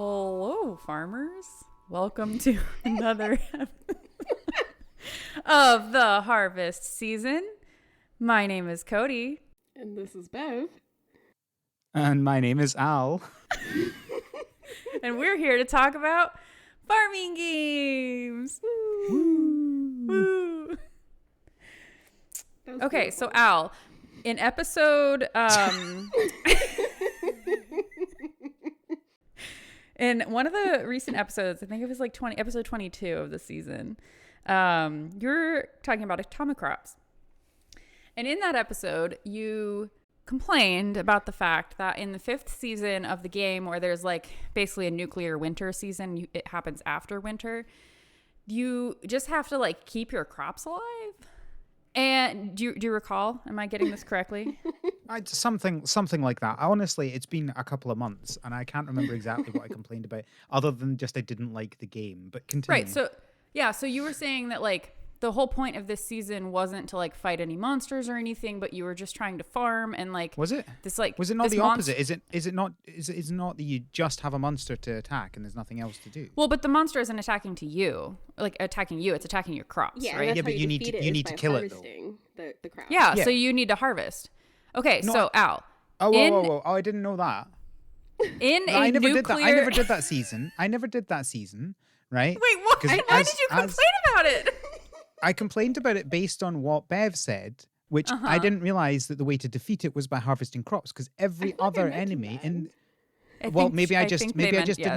Hello, farmers. Welcome to another of the harvest season. My name is Cody. And this is Bev. And my name is Al. And we're here to talk about farming games. Woo. Woo. Okay, Beautiful. so Al, in episode in one of the recent episodes, I think it was like episode 22 of the season, you're talking about atomic crops. And in that episode, you complained about the fact that in the 5th season of the game, where there's like basically a nuclear winter season, it happens after winter, you just have to like keep your crops alive. And do you recall? Am I getting this correctly? Something like that. Honestly, it's been a couple of months, and I can't remember exactly what I complained about, other than just I didn't like the game. But continue. Right. So you were saying that like the whole point of this season wasn't to like fight any monsters or anything, but you were just trying to farm and like. Was it? Was it not the opposite? Is it not that you just have a monster to attack and there's nothing else to do? Well, but the monster isn't attacking you. It's attacking your crops, Yeah, right? that's Yeah, but how you need defeat to kill it, though. harvesting the crop. Yeah, Yeah. so you need to harvest. Okay, No, so Al. Whoa. Oh, I didn't know that. I never did that. I never did that season. Right? Wait, what? 'Cause Why did you complain about it? I complained about it based on what Bev said, which I didn't realize that the way to defeat it was by harvesting crops, because every other enemy in maybe I just didn't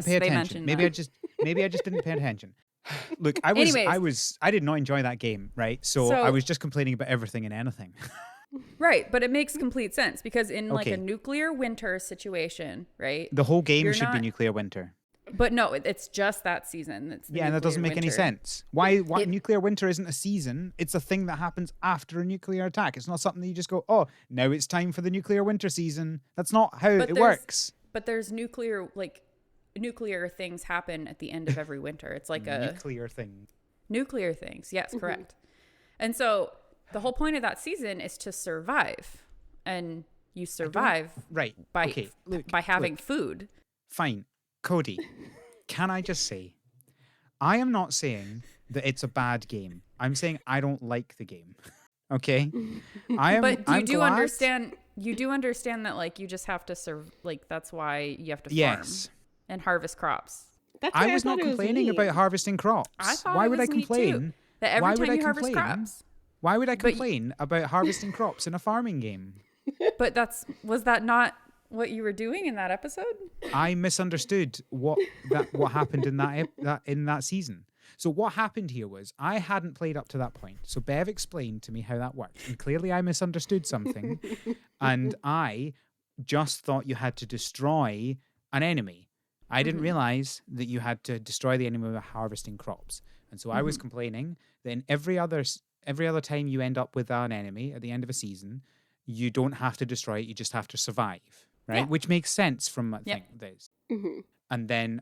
pay attention. Maybe I just didn't pay attention. Look, I did not enjoy that game, right? So I was just complaining about everything and anything. Right, but it makes complete sense because in like Okay. a nuclear winter situation, right? The whole game You're should be not- nuclear winter. But no, it's just that season. It's the Yeah, and that nuclear doesn't make any winter. sense. Why nuclear winter isn't a season? It's a thing that happens after a nuclear attack. It's not something that you just go, oh, now it's time for the nuclear winter season. That's not how it works. But there's nuclear things happen at the end of every winter. It's like Nuclear thing. nuclear things. Yes, correct. And so the whole point of that season is to survive, and you survive Right. by Okay. by having food. Fine. Cody, can I just say, I am not saying that it's a bad game. I'm saying I don't like the game. Okay? But I'm glad- you do understand that like you just have to serve, like that's why you have to farm Yes. and harvest crops. That's why I was not thought it was complaining neat. about harvesting crops. I thought Why it would was I neat, complain? too, that every Why time would I you harvest complain? crops. Why would I But- complain about harvesting crops in a farming game? But was that not what you were doing in that episode? I misunderstood what happened in that season. So what happened here was I hadn't played up to that point. So Bev explained to me how that worked, and clearly I misunderstood something, and I just thought you had to destroy an enemy. I didn't realize that you had to destroy the enemy by harvesting crops, and so I was complaining that in every other time you end up with an enemy at the end of a season, you don't have to destroy it; you just have to survive. Right, Yeah. which makes sense from this. Mhm. And then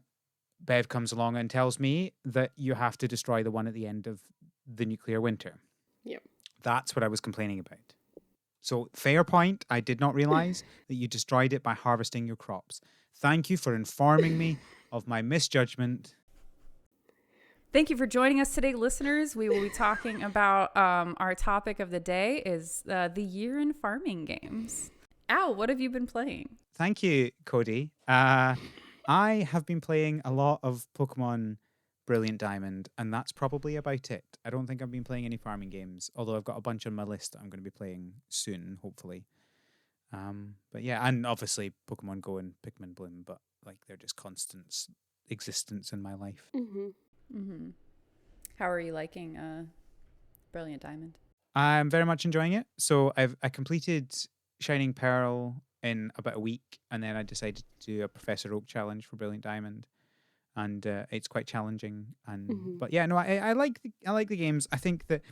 Bev comes along and tells me that you have to destroy the one at the end of the nuclear winter. Yep. That's what I was complaining about. So fair point. I did not realize that you destroyed it by harvesting your crops. Thank you for informing me of my misjudgment. Thank you for joining us today, listeners. We will be talking about our topic of the day is the year in farming games. Al, what have you been playing? Thank you, Cody. I have been playing a lot of Pokemon Brilliant Diamond, and that's probably about it. I don't think I've been playing any farming games, although I've got a bunch on my list that I'm going to be playing soon, hopefully. But yeah, and obviously Pokemon Go and Pikmin Bloom, but like they're just constant existence in my life. Mhm. Mm-hmm. How are you liking Brilliant Diamond? I'm very much enjoying it. So I completed Shining Pearl in about a week, and then I decided to do a Professor Oak challenge for Brilliant Diamond, and it's quite challenging. And but yeah, no, I like the games. I think that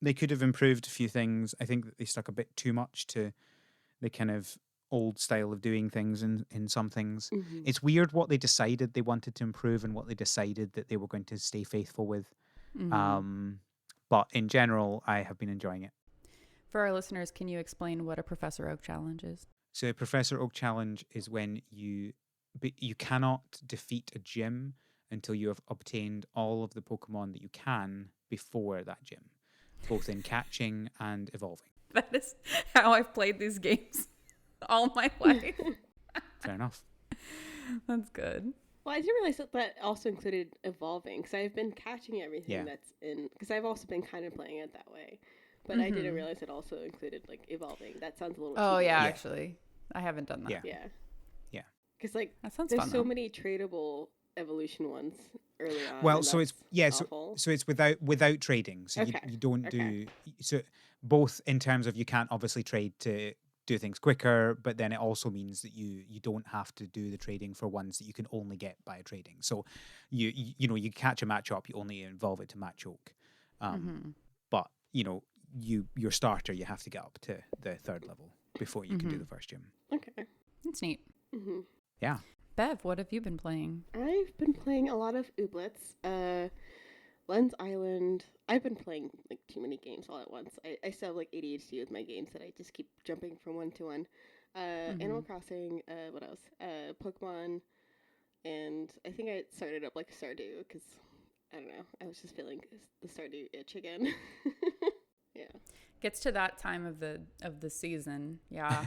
they could have improved a few things. I think that they stuck a bit too much to the kind of old style of doing things in some things. It's weird what they decided they wanted to improve and what they decided that they were going to stay faithful with. But in general, I have been enjoying it. For our listeners, can you explain what a Professor Oak challenge is? So a Professor Oak challenge is when you you cannot defeat a gym until you have obtained all of the Pokemon that you can before that gym, both in catching and evolving. That is how I've played these games all my life. Fair enough. That's good. Well, I didn't realize that also included evolving, because I've been catching everything that's in, because I've also been kind of playing it that way, but I didn't realize it also included like evolving. That sounds a little. Oh yeah, Yeah. actually, I haven't done that. Yeah. Yeah. Yeah. Because like That sounds there's fun. so though. many tradable evolution ones early on. Well, and so it's that's so awful. it's without trading. So Okay. you don't Okay. do so both in terms of you can't obviously trade to do things quicker, but then it also means that you don't have to do the trading for ones that you can only get by trading. So you catch a Machop, you only evolve it to Machoke. But your starter you have to get up to the 3rd level before you can do the first gym. Okay. That's neat. Yeah. Bev, what have you been playing? I've been playing a lot of Ooblets. Lens Island. I've been playing like too many games all at once. I still have like ADHD with my games that I just keep jumping from one to one. Animal Crossing. What else? Pokemon. And I think I started up like Stardew because I don't know. I was just feeling the Stardew itch again. Yeah. Gets to that time of the season. Yeah.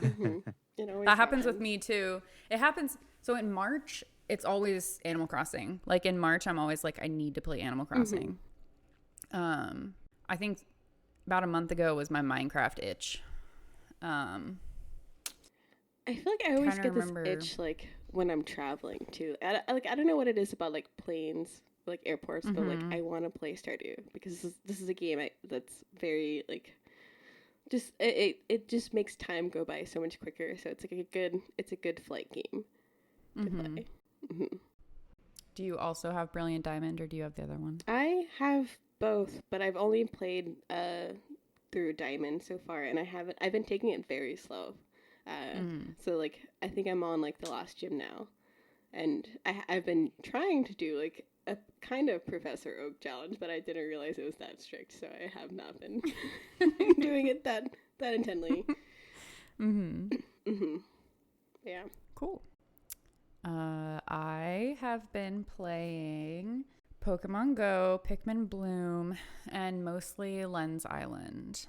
It always That happens with me too. It happens. So in March, it's always Animal Crossing. Like in March, I'm always like, I need to play Animal Crossing. I think about a month ago was my Minecraft itch. I feel like I always Kinda get remember- this itch like when I'm traveling too. I don't know what it is about like planes, like airports, but like I want to play Stardew because this is a game that's very like just it just makes time go by so much quicker. So it's like a good flight game to play. Do you also have Brilliant Diamond, or do you have the other one? I have both, but I've only played through Diamond so far, and I've been taking it very slow. So like I think I'm on like the last gym now, and I've been trying to do like a kind of Professor Oak challenge, but I didn't realize it was that strict, so I have not been doing it that intently. Yeah. Cool. I have been playing Pokemon Go, Pikmin Bloom, and mostly Lens Island,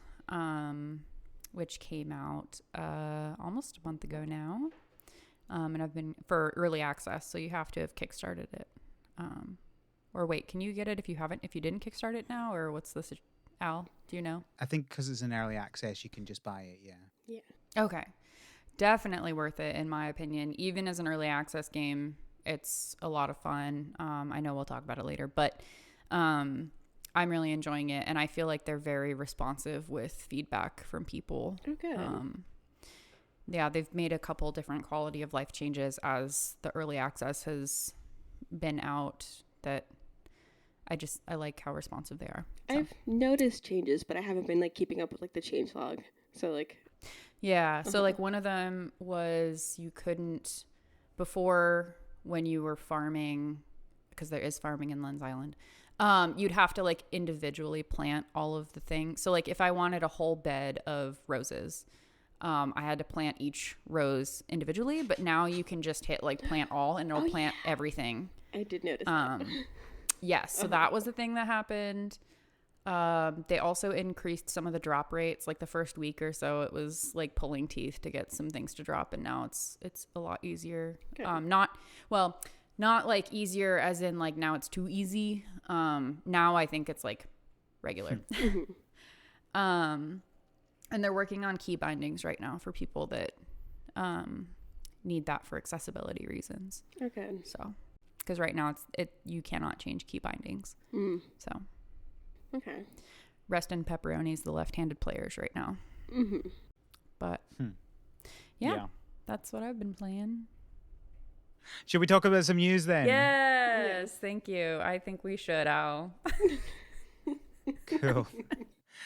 which came out almost a month ago now. And I've been for early access, so you have to have kickstarted it. Or wait, can you get it if you didn't kickstart it now, or what's this? Al, do you know? I think because it's in early access, you can just buy it. Yeah. Yeah. Okay. Definitely worth it, in my opinion. Even as an early access game, it's a lot of fun. I know we'll talk about it later, but I'm really enjoying it, and I feel like they're very responsive with feedback from people. Okay. Yeah, they've made a couple different quality of life changes as the early access has been out that I like how responsive they are. So. I've noticed changes, but I haven't been like keeping up with like the change log. So like Yeah. So like one of them was you couldn't before when you were farming, because there is farming in Lens Island, you'd have to like individually plant all of the things. So like if I wanted a whole bed of roses, I had to plant each rose individually, but now you can just hit like plant all and it'll plant everything. I did notice that. Yes. So that was the thing that happened. They also increased some of the drop rates. Like the first week or so, it was like pulling teeth to get some things to drop, and now it's a lot easier. Okay. Not like easier as in like now it's too easy. Now I think it's like regular. And they're working on key bindings right now for people that need that for accessibility reasons. Okay. So, because right now you cannot change key bindings. So. Okay. Rest in pepperonis, the left-handed players right now. But yeah, that's what I've been playing. Should we talk about some news then? Yes, thank you. I think we should, Al. Cool.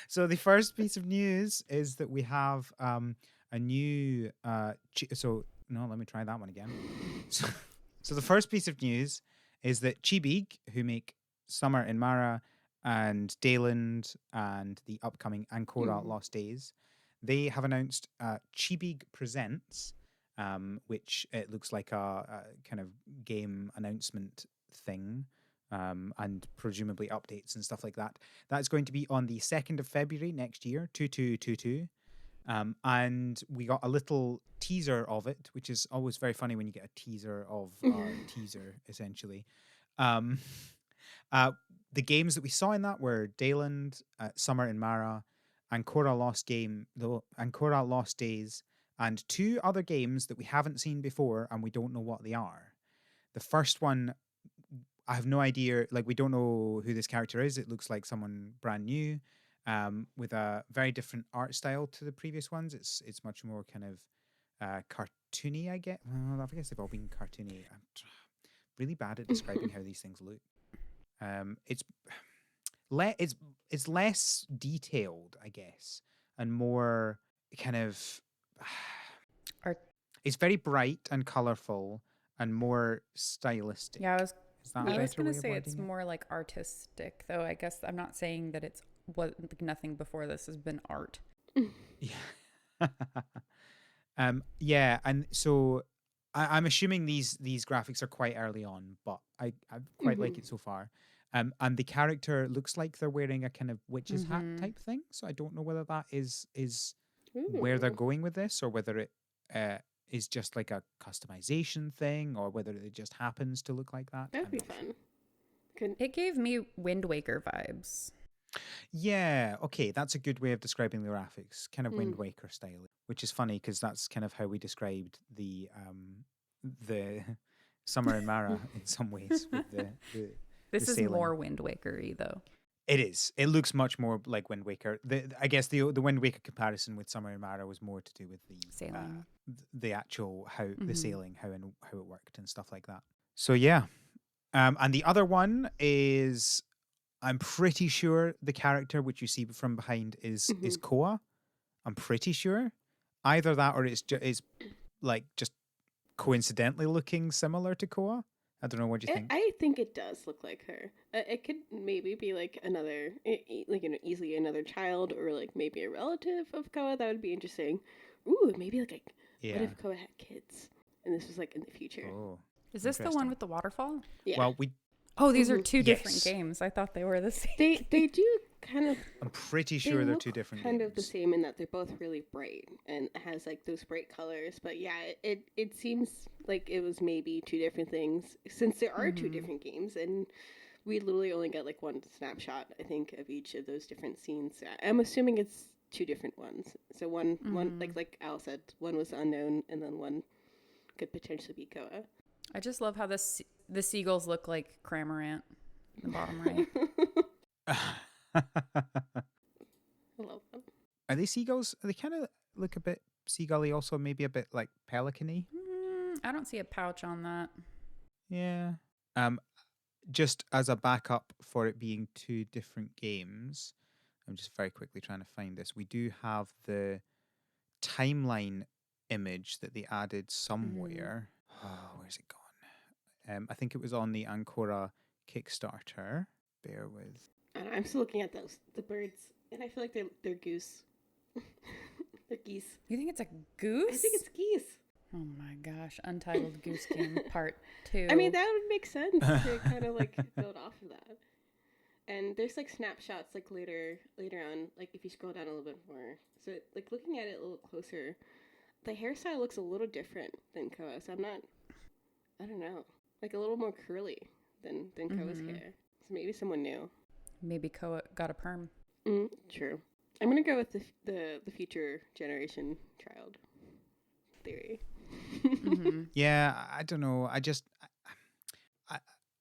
So the first piece of news is that we have a new. Let me try that one again. So the first piece of news is that Chibig, who make Summer in Mara and Dayland and the upcoming Ancora Lost Days, they have announced Chibig Presents, which it looks like a kind of game announcement thing, and presumably updates and stuff like that. That's going to be on the 2nd of February next year, 2222. And we got a little teaser of it, which is always very funny when you get a teaser of a teaser, essentially. Um, the games that we saw in that were Dayland, Summer in Mara, Ancora Lost Days, and 2 other games that we haven't seen before and we don't know what they are. The first one, I have no idea. Like, we don't know who this character is. It looks like someone brand new, with a very different art style to the previous ones. It's much more kind of cartoony. I guess. Well, I guess they've all been cartoony. I'm really bad at describing how these things look. It's less detailed, I guess, and more kind of. Art. It's very bright and colorful and more stylistic. Yeah, Is that I a was better gonna way of say it's wording it? more like artistic, though. I guess I'm not saying that it's what nothing before this has been art. Yeah. Yeah, and so I'm assuming these graphics are quite early on, but I quite like it so far. And the character looks like they're wearing a kind of witch's hat type thing. So I don't know whether that is where they're Ooh. going with this, or whether it is just like a customization thing, or whether it just happens to look like that. That'd I'm be not sure. fun. Could It gave me Wind Waker vibes. Yeah, okay, that's a good way of describing the graphics, kind of Wind Waker style, which is funny because that's kind of how we described the Summer in Mara in some ways with This the is sailing. more Wind Waker-y, though. It is. It looks much more like Wind Waker. I guess the Wind Waker comparison with Summer in Mara was more to do with the Sailing. the actual the sailing, how it worked and stuff like that. So yeah, and the other one is, I'm pretty sure the character which you see from behind is Koa. I'm pretty sure either that or it's like just coincidentally looking similar to Koa. I don't know. What do you think? I think it does look like her. It could maybe be like another, like, easily another child, or like maybe a relative of Koa. That would be interesting. Ooh, maybe like what Yeah. if Koa had kids and this was like in the future? Oh, Is this the interesting. one with the waterfall? Yeah. Well, we. Oh, these are 2 different Yes. games. I thought they were the same. they do kind of. I'm pretty They sure they're look 2 different kind games. of the same in that they're both really bright and has like those bright colors. But yeah, it seems like it was maybe 2 different things, since there are 2 different games, and we literally only got like one snapshot, I think, of each of those different scenes. I'm assuming it's 2 different ones. So one like Al said, one was unknown, and then one could potentially be Koa. I just love how the seagulls look like Cramorant in the bottom right. I love them. Are they seagulls? They kind of look a bit seagully, also maybe a bit like pelican-y. I don't see a pouch on that. Yeah. Just as a backup for it being 2 different games, I'm just very quickly trying to find this. We do have the timeline image that they added somewhere. Oh, where's it gone? I think it was on the Ancora Kickstarter. Bear with. I don't know, I'm still looking at the birds, and I feel like they're goose. They're geese. You think it's a goose? I think it's geese. Oh my gosh. Untitled Goose Game Part 2. I mean, that would make sense to kind of like build off of that. And there's like snapshots like later on, like if you scroll down a little bit more. So like looking at it a little closer, the hairstyle looks a little different than Koa. So I don't know, like a little more curly than Koa's hair. So maybe someone new. Maybe Koa got a perm. True. I'm gonna go with the future generation child theory. Yeah, I don't know.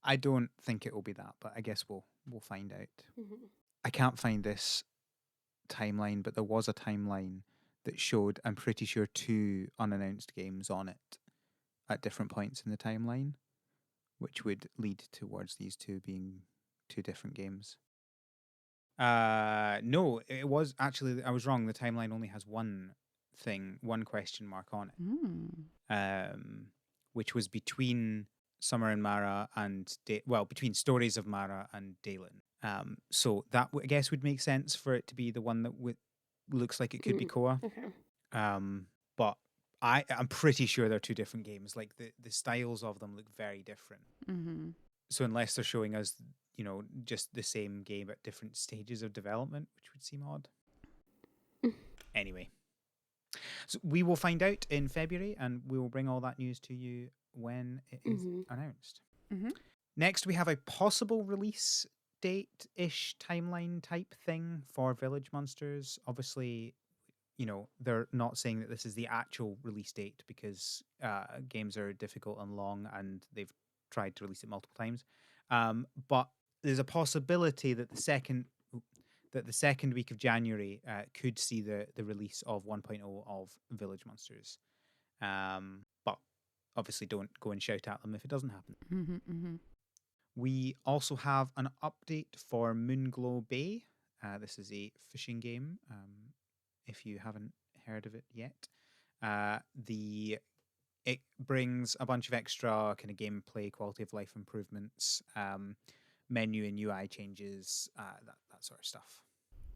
I don't think it will be that, but I guess we'll find out. I can't find this timeline, but there was a timeline that showed, I'm pretty sure, 2 unannounced games on it at different points in the timeline, which would lead towards these 2 being 2 different games. No, it was actually, I was wrong. The timeline only has one question mark on it, which was between Summer and Mara and between Stories of Mara and Dalen. So that I guess would make sense for it to be the one that looks like it could be Koa. Okay. But I'm pretty sure they're two different games. Like the styles of them look very different. Mm-hmm. So unless they're showing us, just the same game at different stages of development, which would seem odd. Anyway, so we will find out in February, and we will bring all that news to you when it is announced. Mm-hmm. Next, we have a possible release date-ish timeline type thing for Village Monsters. Obviously, they're not saying that this is the actual release date because games are difficult and long, and they've tried to release it multiple times. But there's a possibility that the second week of January could see the release of 1.0 of Village Monsters. But obviously, don't go and shout at them if it doesn't happen. Mm-hmm. Mm-hmm. We also have an update for Moonglow Bay. This is a fishing game. If you haven't heard of it yet, it brings a bunch of extra kind of gameplay, quality of life improvements, menu and UI changes, that sort of stuff.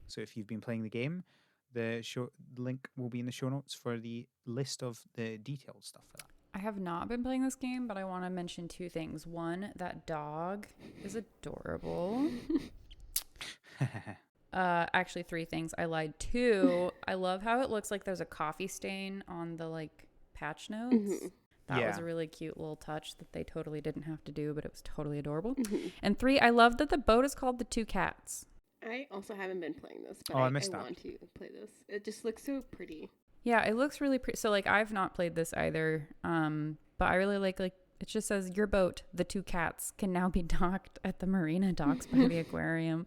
So if you've been playing the game, the link will be in the show notes for the list of the detailed stuff for that. I have not been playing this game, but I want to mention two things. One, that dog is adorable. Actually, three things. I lied. Two, I love how it looks like there's a coffee stain on the patch notes. Mm-hmm. That was a really cute little touch that they totally didn't have to do, but it was totally adorable. Mm-hmm. And three, I love that the boat is called the Two Cats. I also haven't been playing this, but I I missed that. want to play this. It just looks so pretty. Yeah, it looks really pretty. So I've not played this either. But I really like it just says your boat, the Two Cats, can now be docked at the marina docks by the aquarium.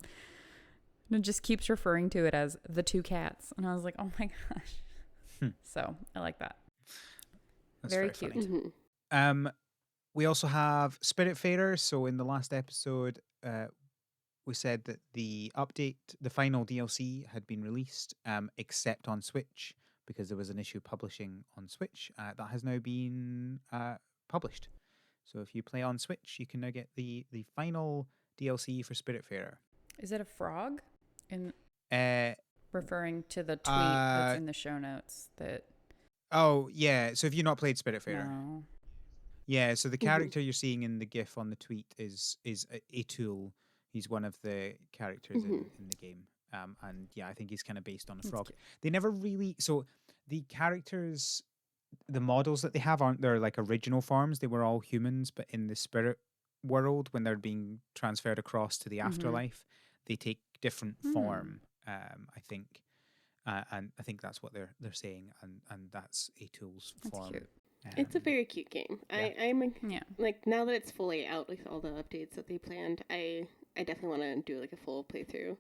And it just keeps referring to it as the Two Cats. And I was like, oh my gosh. So I like that. That's very cute. Mm-hmm. We also have Spiritfarer. So in the last episode, we said that the final DLC had been released, except on Switch, because there was an issue publishing on Switch. That has now been published. So if you play on Switch, you can now get the final DLC for Spiritfarer. Is it a frog? Referring to the tweet that's in the show notes. Oh, yeah. So if you've not played Spiritfarer. No. Yeah, so the character you're seeing in the GIF on the tweet is Atul. He's one of the characters in the game. And yeah, I think he's kind of based on a frog. They never really... So the characters, the models that they have aren't their original forms. They were all humans, but in the spirit world, when they're being transferred across to the afterlife, they take different form, I think. And I think that's what they're saying, and that's Atul's form. Cute. It's a very cute game. Yeah. I'm now that it's fully out with all the updates that they planned, I definitely want to do a full playthrough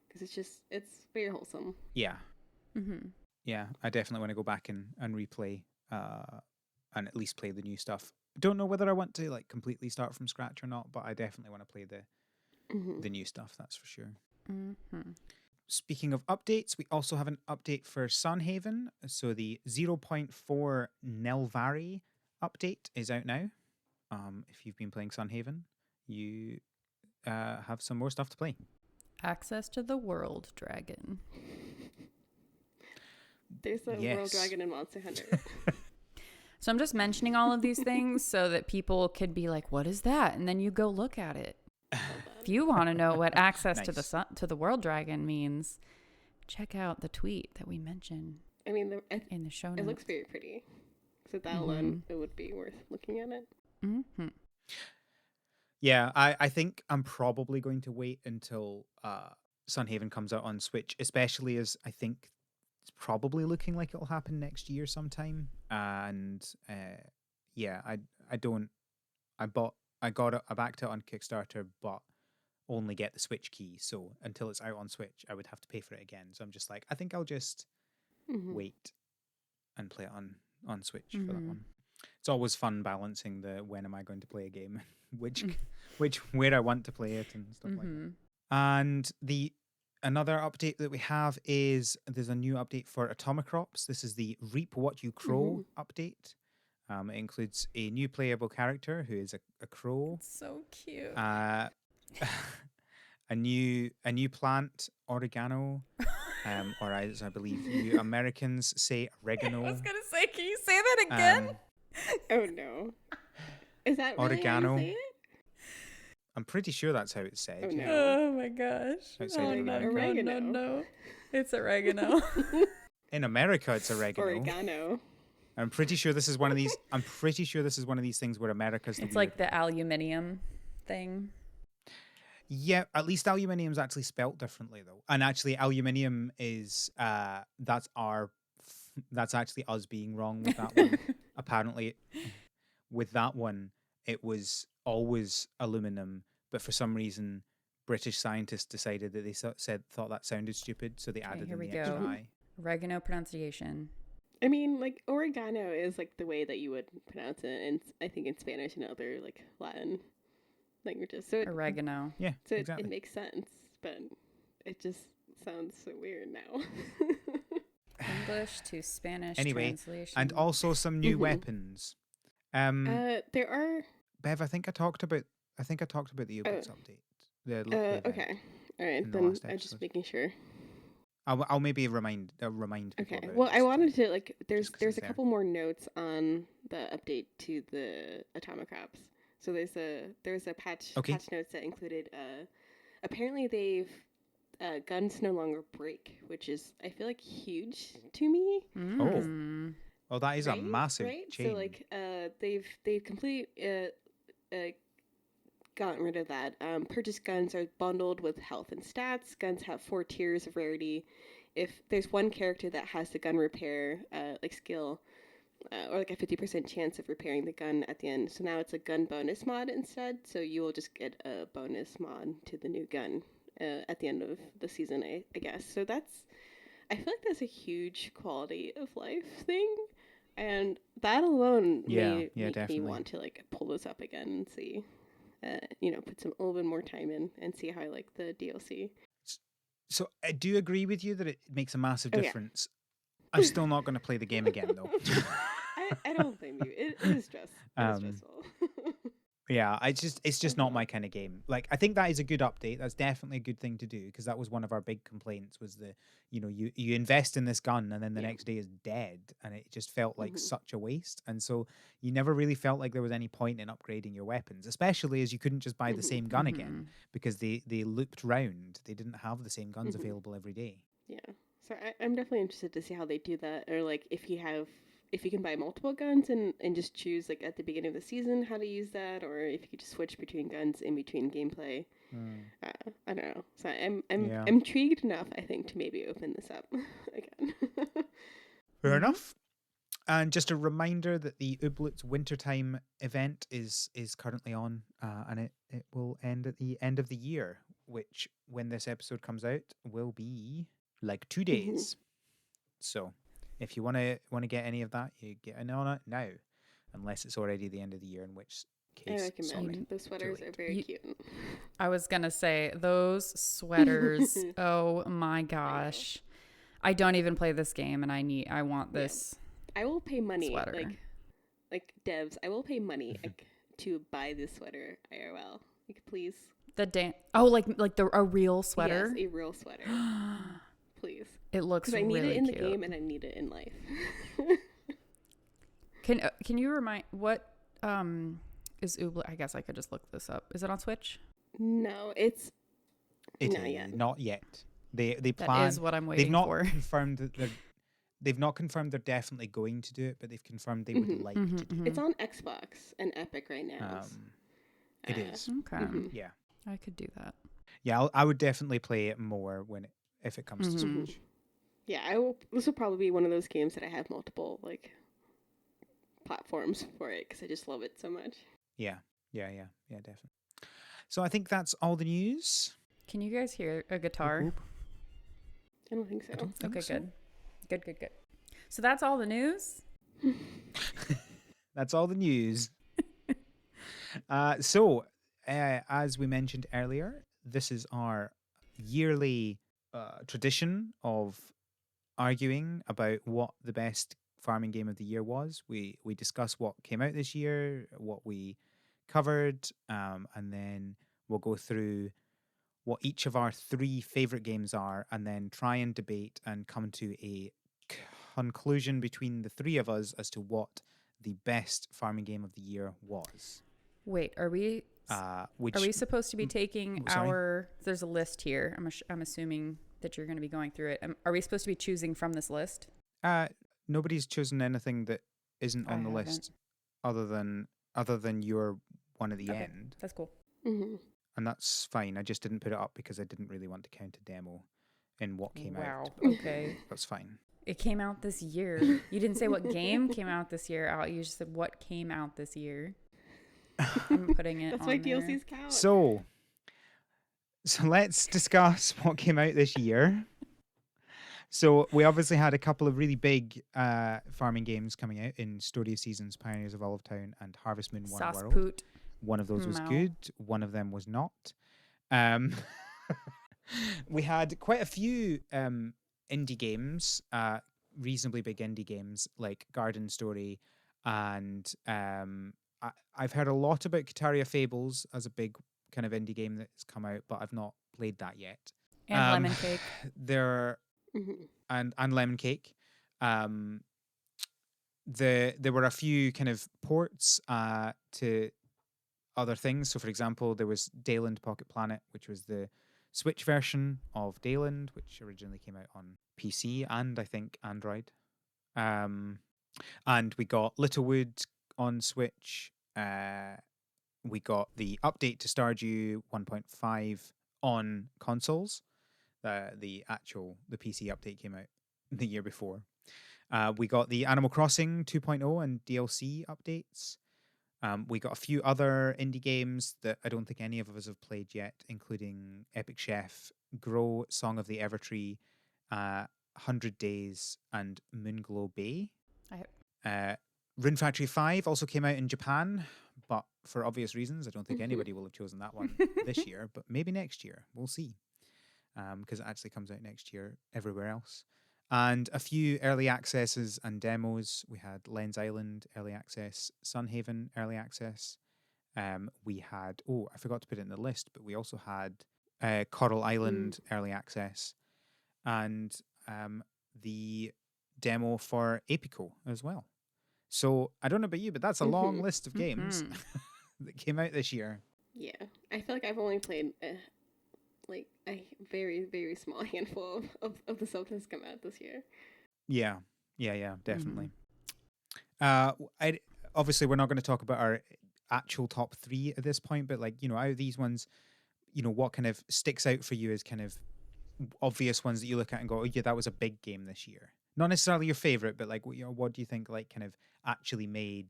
because it's very wholesome. Yeah. Mm-hmm. Yeah, I definitely want to go back and replay and at least play the new stuff. Don't know whether I want to completely start from scratch or not, but I definitely want to play the new stuff, that's for sure. Mm-hmm. Speaking of updates, we also have an update for Sunhaven. So the 0.4 Nelvari update is out now. If you've been playing Sunhaven, you have some more stuff to play. Access to the World Dragon. There's a World Dragon in Monster Hunter. So I'm just mentioning all of these things so that people could be like, what is that? And then you go look at it. If you want to know what access to the World Dragon means, check out the tweet that we mentioned in the show notes. It looks very pretty. So that alone, it would be worth looking at it. Mm-hmm. Yeah, I think I'm probably going to wait until Sunhaven comes out on Switch, especially as I think it's probably looking like it'll happen next year sometime. And yeah, I backed it on Kickstarter, but only get the Switch key. So until it's out on Switch, I would have to pay for it again. So I'm just like, I think I'll just wait and play it on Switch for that one. It's always fun balancing the when am I going to play a game, where I want to play it and stuff like that. And another update that we have is there's a new update for Atomicrops. This is the Reap What You Crow update. It includes a new playable character who is a crow. So cute. A new plant, oregano. or as I believe you Americans say, I oregano. was gonna say, can you say that again? Oh no. Is that really how you Oregano. say it? I'm pretty sure that's how it's said. Oh, yeah. no. Oh my gosh. Outside Oh of no, America. no, no, Oregano. no. It's oregano. In America, it's oregano. Oregano. I'm pretty sure this is one of these. I'm pretty sure this is one of these things where America's the It's weird like the aluminium thing. Yeah, at least aluminium's actually spelt differently though. And actually aluminium is that's actually us being wrong with that one. Apparently with that one it was always aluminum, but for some reason British scientists decided that they thought that sounded stupid, so they added here in we the extra go. I. Oregano pronunciation. I mean, like, oregano is, like, the way that you would pronounce it, and I think in Spanish and other, like, Latin languages. So Oregano. Yeah, it exactly. makes sense, but it just sounds so weird now. English to Spanish Anyway, translation. and also some new Mhm. weapons. There are... Bev, I think I talked about the U-Boats update. The event okay. All right, in the then last I'm just episode. making sure. I'll maybe remind people Okay. about Well, it I just wanted to, like, just 'cause there's it's a there. couple more notes on the update to the atomic crops. So there's a patch notes that included apparently they've guns no longer break, which is I feel like huge to me. Oh, that is a massive change. So like they've completely gotten rid of that. Purchased guns are bundled with health and stats. Guns have 4 tiers of rarity. If there's one character that has the gun repair like skill, or like a 50% chance of repairing the gun at the end. So now it's a gun bonus mod instead. So you will just get a bonus mod to the new gun at the end of the season, I guess. So I feel like that's a huge quality of life thing. And that alone may make definitely. me want to like pull this up again and see, put a little bit more time in and see how I like the DLC. So I do agree with you that it makes a massive Oh, yeah. difference. I'm still not going to play the game again though. I don't blame you. It is stressful. Yeah, it's just not my kind of game. Like, I think that is a good update. That's definitely a good thing to do, because that was one of our big complaints, was you invest in this gun and then the next day is dead, and it just felt like such a waste. And so you never really felt like there was any point in upgrading your weapons, especially as you couldn't just buy the same gun again, because they looped round. They didn't have the same guns available every day. Yeah. So I'm definitely interested to see how they do that, or like if you can buy multiple guns and just choose like at the beginning of the season how to use that, or if you could just switch between guns in between gameplay. I don't know. So I'm intrigued enough, I think, to maybe open this up again. Fair enough. And just a reminder that the Ooblets Wintertime event is currently on, and it will end at the end of the year, which, when this episode comes out, will be like 2 days. So if you want to get any of that, you get in on it now, unless it's already the end of the year, in which case, I recommend. Those sweaters are very cute. I was gonna say, those sweaters. Oh my gosh, I don't even play this game, and I want this. I will pay money, sweater. like devs. I will pay money to buy this sweater IRL. Like, please. A real sweater. Yes, a real sweater. Please. It looks really cute. Because I need it in cute. the game and I need it in life. Can you remind what is Ooblet? I guess I could just look this up. Is it on Switch? No, it's not yet. Not yet. They plan. That is what I'm waiting for. They've not confirmed they're definitely going to do it, but they've confirmed they would like to do it. It's on Xbox and Epic right now. It is. Okay. Yeah. I could do that. Yeah, I would definitely play it more if it comes to Switch. Yeah, this will probably be one of those games that I have multiple like platforms for it, because I just love it so much. Yeah, definitely. So I think that's all the news. Can you guys hear a guitar? I don't think so. Okay, good. So that's all the news? That's all the news. So, as we mentioned earlier, this is our yearly tradition of arguing about what the best farming game of the year was. We discuss what came out this year, what we covered, and then we'll go through what each of our 3 favorite games are, and then try and debate and come to a conclusion between the 3 of us as to what the best farming game of the year was. Wait, are we Which supposed to be taking sorry? there's a list here. I'm assuming that you're going to be going through it. Are we supposed to be choosing from this list? Nobody's chosen anything that isn't on the haven't. list other than your one at the Okay, end. that's cool. Mm-hmm. And that's fine. I just didn't put it up because I didn't really want to count a demo in what came out. Wow. Okay. That's fine. It came out this year. You didn't say what game came out this year. You just said what came out this year. I'm putting it That's on why there. DLCs count. So let's discuss what came out this year. So we obviously had a couple of really big farming games coming out in Story of Seasons, Pioneers of Olive Town, and Harvest Moon One World. Poot. One of those was Mao. good. One of them was not. We had quite a few indie games, reasonably big indie games like Garden Story, and I've heard a lot about Kataria Fables as a big kind of indie game that's come out, but I've not played that yet. And Lemon Cake. There and Lemon Cake. There were a few kind of ports to other things. So, for example, there was Dayland Pocket Planet, which was the Switch version of Dayland, which originally came out on PC and I think Android. And we got Littlewood on Switch. We got the update to Stardew 1.5 on consoles. The PC update came out the year before. We got the Animal Crossing 2.0 and DLC updates. We got a few other indie games that I don't think any of us have played yet, including Epic Chef, Grow, Song of the Evertree, 100 Days, and Moonglow Bay. Rune Factory 5 also came out in Japan, but for obvious reasons, I don't think anybody will have chosen that one this year, but maybe next year. We'll see. Because it actually comes out next year everywhere else. And a few early accesses and demos. We had Lens Island early access, Sunhaven early access. We had, I forgot to put it in the list, but we also had Coral Island early access and the demo for Apico as well. So I don't know about you, but that's a long list of games that came out this year. Yeah, I feel like I've only played like a very, very small handful of the stuff that's come out this year. Yeah, definitely. Obviously we're not going to talk about our actual top 3 at this point, but like, out of these ones, what kind of sticks out for you as kind of obvious ones that you look at and go, oh yeah, that was a big game this year. Not necessarily your favorite, but like, what do you think like kind of actually made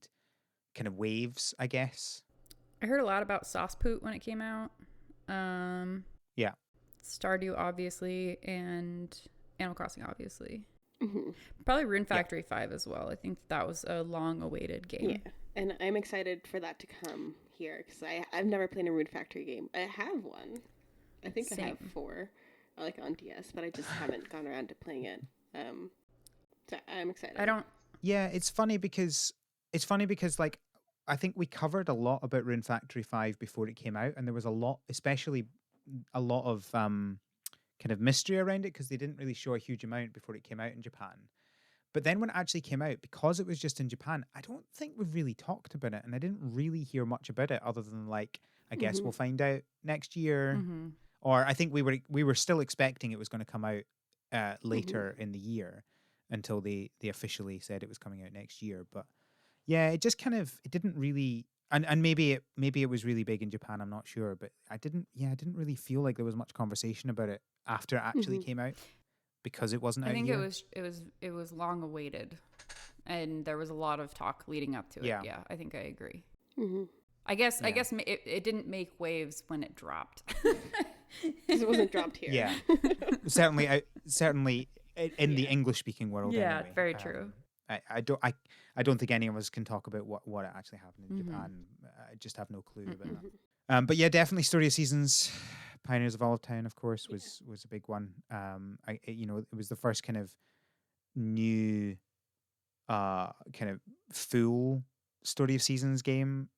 kind of waves, I guess? I heard a lot about Sauce Poot when it came out. Yeah. Stardew, obviously, and Animal Crossing, obviously. Probably Rune Factory 5 as well. I think that was a long-awaited game. Yeah, and I'm excited for that to come here because I've never played a Rune Factory game. I have one. I think I have 4, like on DS, but I just haven't gone around to playing it. So I'm excited. Yeah, it's funny because like I think we covered a lot about Rune Factory 5 before it came out, and there was especially a lot of kind of mystery around it because they didn't really show a huge amount before it came out in Japan. But then when it actually came out, because it was just in Japan, I don't think we've really talked about it, and I didn't really hear much about it other than like, I guess we'll find out next year. Or I think we were still expecting it was going to come out later in the year until they officially said it was coming out next year. But yeah, it just kind of, it didn't really, and maybe it was really big in Japan, I'm not sure, but I didn't really feel like there was much conversation about it after it actually came out because it wasn't out here. I think it was long awaited, and there was a lot of talk leading up to it. Yeah, I think I agree. I guess it didn't make waves when it dropped. Because it wasn't dropped here. Yeah, certainly in the English speaking world. Yeah, anyway. very true. I don't think any of us can talk about what actually happened in Japan. I just have no clue about that. But yeah, definitely Story of Seasons, Pioneers of Olive Town, of course, was a big one. It was the first kind of new, kind of full Story of Seasons game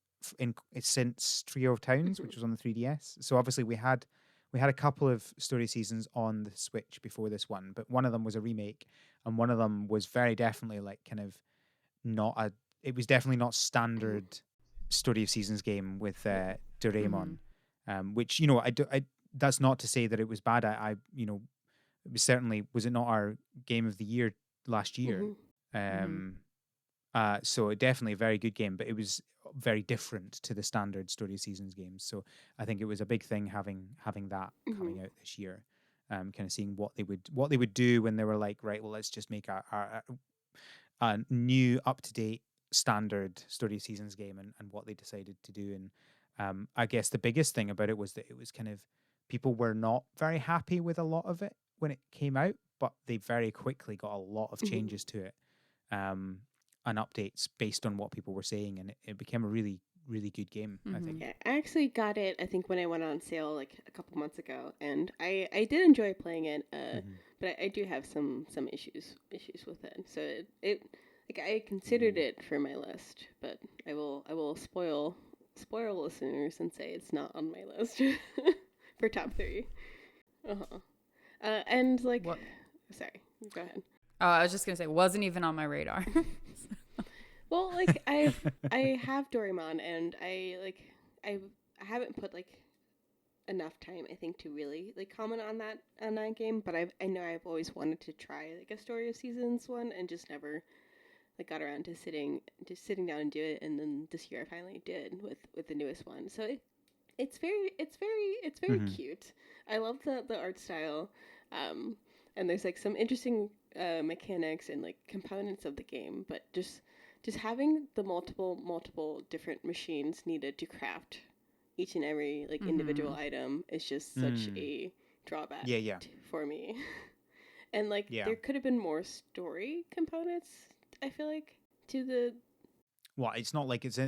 since Trio of Towns, which was on the 3DS. So obviously we had we had a couple of story seasons on the Switch before this one, but one of them was a remake, and one of them was very definitely like kind of not a. It was definitely not standard story of seasons game with Doraemon, which I do. That's not to say that it was bad. It was certainly, was it not our game of the year last year? So definitely a very good game, but it was very different to the standard story of seasons games. So I think it was a big thing having that coming out this year. Kind of seeing what they would do when they were like, right, well, let's just make a new up to date standard story of seasons game, and what they decided to do. And I guess the biggest thing about it was that it was kind of, people were not very happy with a lot of it when it came out, but they very quickly got a lot of changes to it, and updates based on what people were saying, and it became a really, really good game. I think. Yeah, I actually got it, I think, when I went on sale like a couple months ago, and I did enjoy playing it, but I do have some issues with it. So it like, I considered it for my list, but I will spoil listeners and say it's not on my list for top 3. And like, what? Sorry, go ahead. Oh, I was just gonna say, wasn't even on my radar. Well, like I have Doraemon, and I haven't put like enough time, I think, to really like comment on that game. But I know I've always wanted to try like a Story of Seasons one, and just never like got around to sitting down and do it. And then this year I finally did with the newest one. So it's very cute. I love the art style, and there's like some interesting mechanics and like components of the game, but just having the multiple different machines needed to craft each and every like individual item is just such a drawback for me. And like there could have been more story components, I feel like, to the. Well, it's not like it's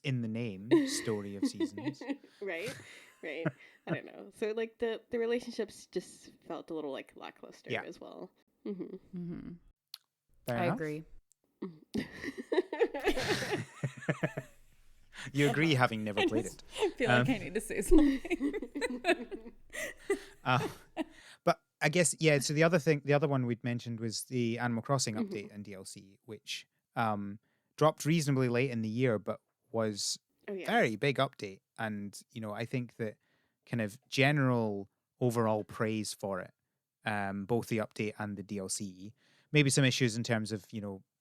in the name, Story of Seasons. Right. I don't know. So like the relationships just felt a little like lackluster as well. I agree. You agree, having never played it. I feel like I need to say something. But I guess, so the other one we'd mentioned was the Animal Crossing update and DLC, which dropped reasonably late in the year, but was very big update. And I think that kind of general overall praise for it, both the update and the DLC. Maybe some issues in terms of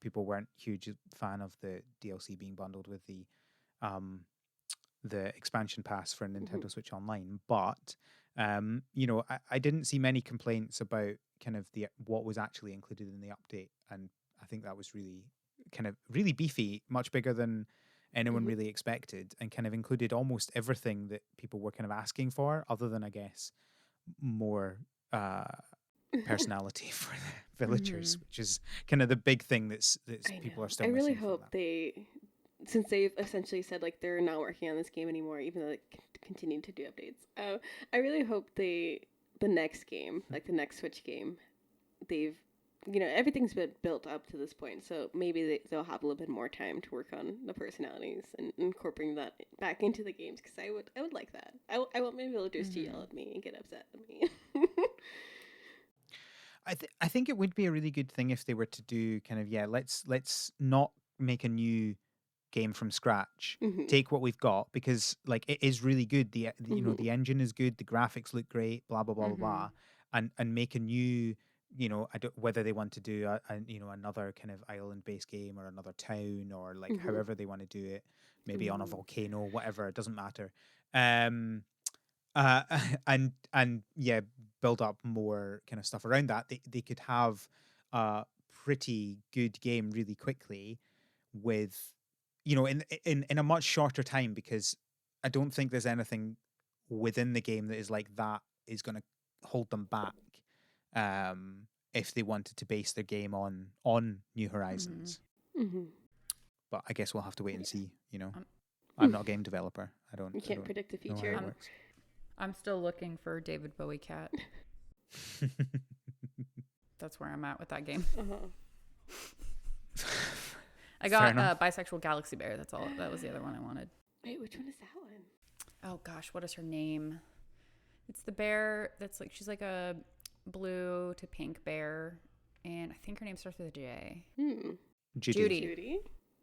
people weren't huge fan of the DLC being bundled with the expansion pass for Nintendo Switch Online, but I didn't see many complaints about kind of what was actually included in the update, and I think that was really beefy, much bigger than anyone really expected, and kind of included almost everything that people were kind of asking for, other than, I guess, more personality for the villagers, which is kind of the big thing that's people are still missing. I really hope since they've essentially said like they're not working on this game anymore, even though they continue to do updates. I really hope the next game, like the next Switch game, they've everything's been built up to this point, so maybe they'll have a little bit more time to work on the personalities and incorporating that back into the games, because I would like that. I want my villagers to yell at me and get upset at me. I think it would be a really good thing if they were to do kind of let's not make a new game from scratch. Take what we've got, because like it is really good. The the engine is good, the graphics look great, blah blah blah blah blah, and make a new. I don't, whether they want to do another kind of island-based game or another town, or like however they want to do it, maybe on a volcano, whatever, it doesn't matter. And build up more kind of stuff around that. They could have a pretty good game really quickly with, in a much shorter time, because I don't think there's anything within the game that is like that is going to hold them back. If they wanted to base their game on New Horizons. But I guess we'll have to wait and see. I'm not a game developer. You can't predict the future. I'm still looking for David Bowie Cat. That's where I'm at with that game. I got Bisexual Galaxy Bear. That's all. That was the other one I wanted. Wait, which one is that one? Oh gosh, what is her name? It's the bear that's like, she's like a blue to pink bear. And I think her name starts with a J. Judy. Judy?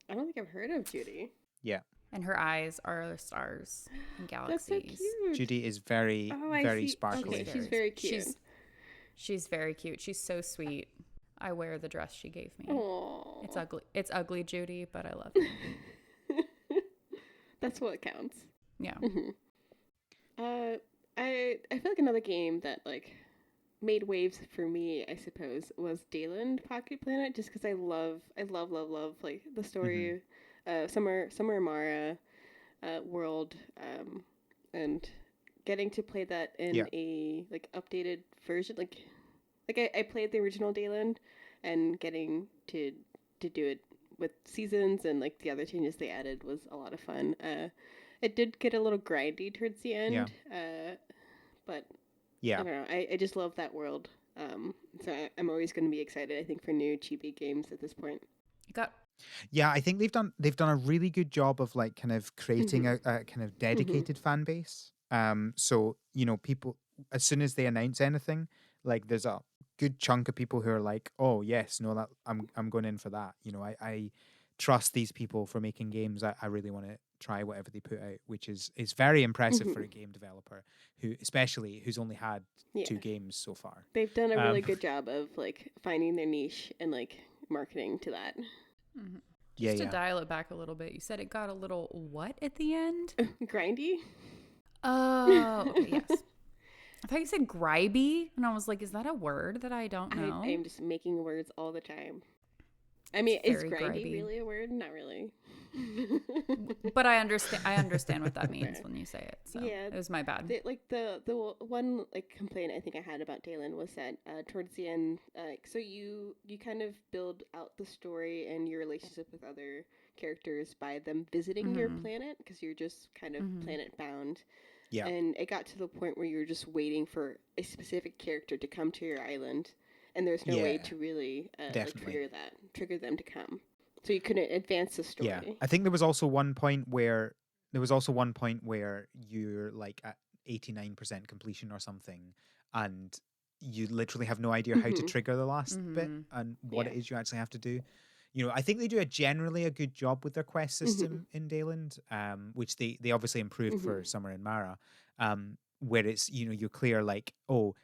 I don't think I've heard of Judy. Yeah. And her eyes are stars and That's so galaxies. cute. Judy is very, I very see. sparkly. Okay, she's very cute. She's very cute. She's so sweet. I wear the dress she gave me. Aww. It's ugly. It's ugly, Judy, but I love it. That's what counts. Yeah. I feel like another game that like made waves for me, I suppose, was Dayland Pocket Planet, just because I love like the story, Summer Mara, world, and getting to play that in a like updated version, like I played the original Dayland, and getting to do it with seasons and like the other changes they added was a lot of fun. It did get a little grindy towards the end, but I don't know. I just love that world. So I'm always going to be excited, I think, for new chibi games at this point. Yeah, I think they've done a really good job of like kind of creating a kind of dedicated fan base. So people, as soon as they announce anything, like there's a good chunk of people who are like, oh yes, no, that I'm going in for that. I trust these people for making games. I really want to try whatever they put out, which is very impressive for a game developer who's only had 2 games so far. They've done a really good job of like finding their niche and like marketing to that. Just to dial it back a little bit, you said it got a little what at the end? Grindy? Oh, okay, yes. I thought you said gribey, and I was like, is that a word that I don't know? I am just making words all the time. I mean, is grindy really a word? Not really. But I understand what that means when you say it. So it was my bad. The one like complaint I think I had about Dayland was that towards the end, so you kind of build out the story and your relationship with other characters by them visiting your planet, because you're just kind of planet bound. Yeah. And it got to the point where you were just waiting for a specific character to come to your island, and there's no way to really like trigger them to come. So you couldn't advance the story. Yeah, I think there was also one point where you're like at 89% completion or something, and you literally have no idea how to trigger the last bit and what it is you actually have to do. I think they do generally a good job with their quest system in Dayland, which they obviously improved for Summer and Mara, where it's, you're clear like, oh,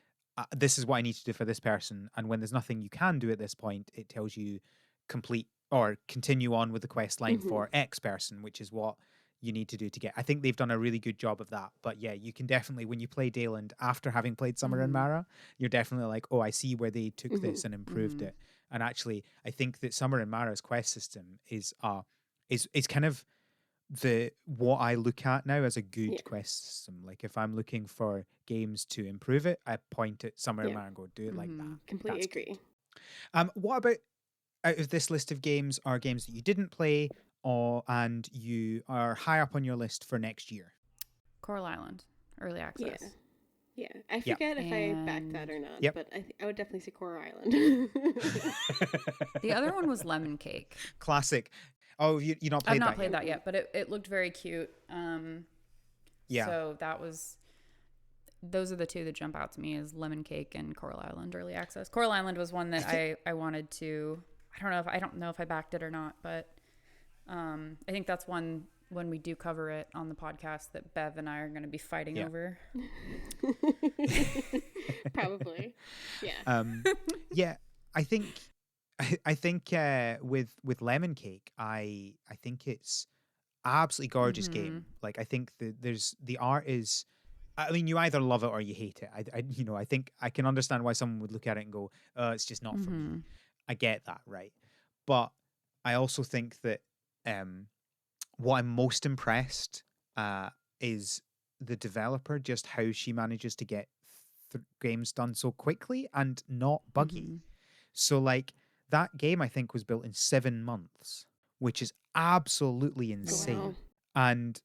this is what I need to do for this person. And when there's nothing you can do at this point, it tells you complete or continue on with the quest line for X person, which is what you need to do to get. I think they've done a really good job of that. But yeah, you can definitely, when you play Dayland after having played Summer and Mara, you're definitely like, oh, I see where they took this and improved it. And actually, I think that Summer and Mara's quest system is kind of what I look at now as a good quest system. Like if I'm looking for games to improve it, I point at Summer and Mara and go, do it like that. Completely agree. What about out of this list of games are games that you didn't play and you are high up on your list for next year? Coral Island, early access. Yeah. I forget if I backed that or not, but I would definitely say Coral Island. The other one was Lemon Cake. Classic. Oh, you not played that? I've not played that yet, but it looked very cute. So those are the 2 that jump out to me, is Lemon Cake and Coral Island early access. Coral Island was one that I wanted to. I don't know if I backed it or not, but I think that's one when we do cover it on the podcast that Bev and I are going to be fighting over. Probably. Yeah. Yeah, I think with Lemon Cake, I think it's absolutely gorgeous game. Like I think the art is, I mean, you either love it or you hate it. I think I can understand why someone would look at it and go, it's just not for me. I get that, right? But I also think that what I'm most impressed is the developer, just how she manages to get games done so quickly and not buggy. So like that game, I think, was built in 7 months, which is absolutely insane. Wow. And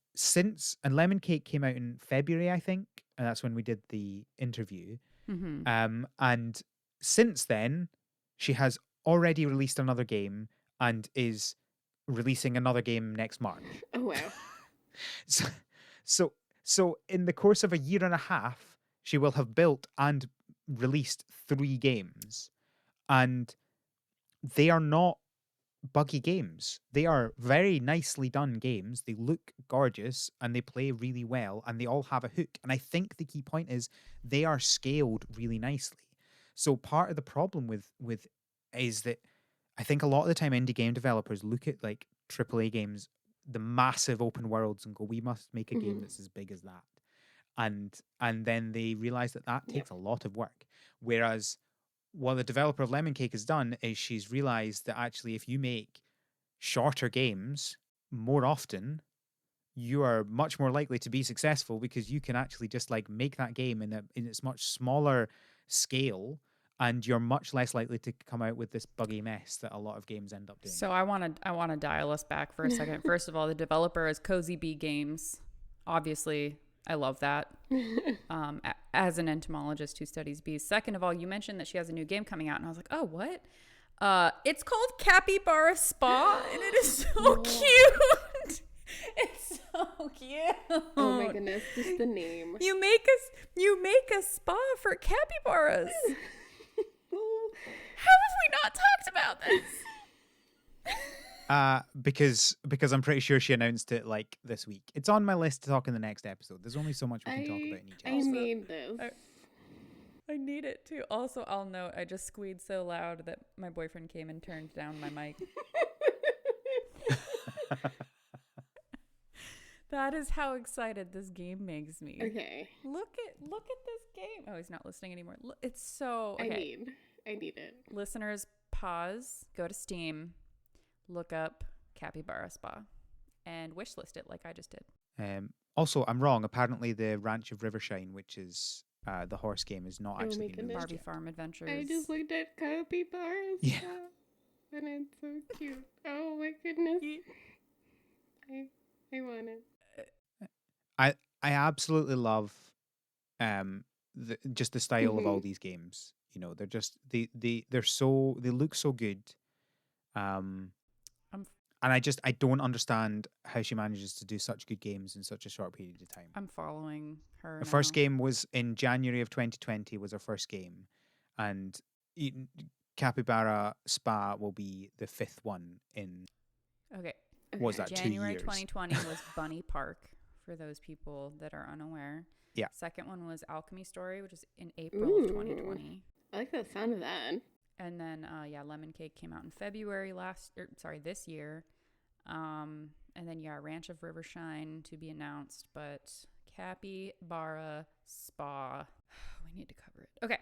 Lemon Cake came out in February, I think, and that's when we did the interview. And since then, she has already released another game and is releasing another game next March. Oh wow! So in the course of a year and a half, she will have built and released 3 games, and they are not buggy games. They are very nicely done games. They look gorgeous and they play really well, and they all have a hook. And I think the key point is they are scaled really nicely. So part of the problem with is that I think a lot of the time indie game developers look at like AAA games, the massive open worlds, and go, we must make a game Mhm. that's as big as that. And then they realize that Yep. takes a lot of work. Whereas what the developer of Lemon Cake has done is she's realized that actually if you make shorter games more often, you are much more likely to be successful, because you can actually just like make that game in its much smaller scale, and you're much less likely to come out with this buggy mess that a lot of games end up doing. So I want to dial us back for a second. First of all, the developer is Cozy Bee Games. Obviously, I love that. As an entomologist who studies bees. Second of all, you mentioned that she has a new game coming out, and I was like, oh, what? It's called Capybara Spa, and it is so cute. It's so cute. Oh my goodness, just the name. You make a spa for capybaras. How have we not talked about this? Because I'm pretty sure she announced it like this week. It's on my list to talk in the next episode. There's only so much we can talk about in each I episode. need this. I need it too. Also, I'll note I just squeaked so loud that my boyfriend came and turned down my mic. That is how excited this game makes me. Okay. Look at this game. Oh, he's not listening anymore. It's so okay. I need it. Listeners, pause, go to Steam, look up Capybara Spa, and wishlist it like I just did. Also, I'm wrong. Apparently, the Ranch of Rivershine, which is the horse game, is not actually been released Barbie yet. Farm Adventures. I just looked at capybaras. Yeah. And it's so cute. Oh my goodness. I want it. I absolutely love just the style of all Mhm. these games. You know, they're just they look so good. And I don't understand how she manages to do such good games in such a short period of time. I'm following her. Her now. first game was in January of 2020 was her first game, and Capybara Spa will be the 5th one in. Okay. Was that January 2 years? 2020 was Bunny Park, for those people that are unaware. Yeah. Second one was Alchemy Story, which is in April of 2020. I like the sound of that. And then, Lemon Cake came out in February this year. And then, Ranch of Rivershine to be announced, but Capybara Spa, we need to cover it. Okay.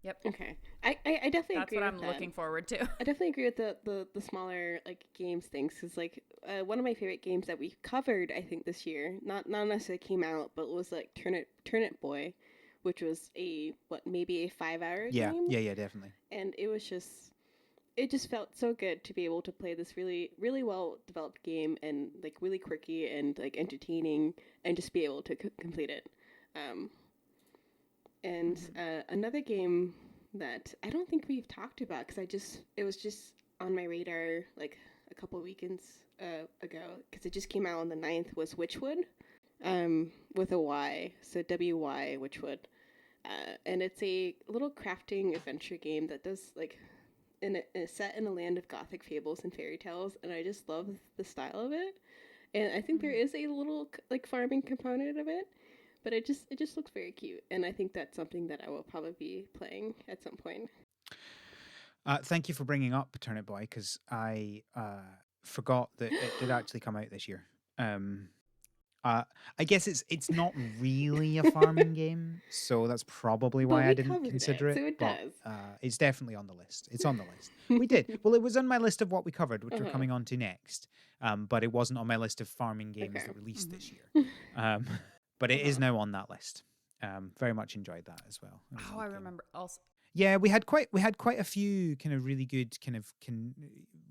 Yep. Okay. I definitely That's agree what with I'm that. looking forward to. I definitely agree with the smaller like games things, because like one of my favorite games that we covered I think this year, not necessarily came out, but was like Turnip Boy, which was maybe a 5-hour game. Yeah, definitely. And it just felt so good to be able to play this really really well developed game, and like really quirky and like entertaining, and just be able to complete it. And another game that I don't think we've talked about, because it was just on my radar like a couple weekends ago, because it just came out on the 9th, was Witchwood, with a Y, so WY Witchwood, and it's a little crafting adventure game that does like it's set in a land of gothic fables and fairy tales, and I just love the style of it, and I think there is a little like farming component of it. But it just looks very cute, and I think that's something that I will probably be playing at some point. Thank you for bringing up Turnip Boy, because I forgot that it did actually come out this year. I guess it's not really a farming game, so that's probably why I didn't consider it. So it but, does. it's definitely on the list. It's on the list. We did. Well, it was on my list of what we covered, which we're coming on to next. But it wasn't on my list of farming games that released this year. But it is now on that list. Very much enjoyed that as well. Oh, I remember also. Yeah, we had quite a few kind of really good,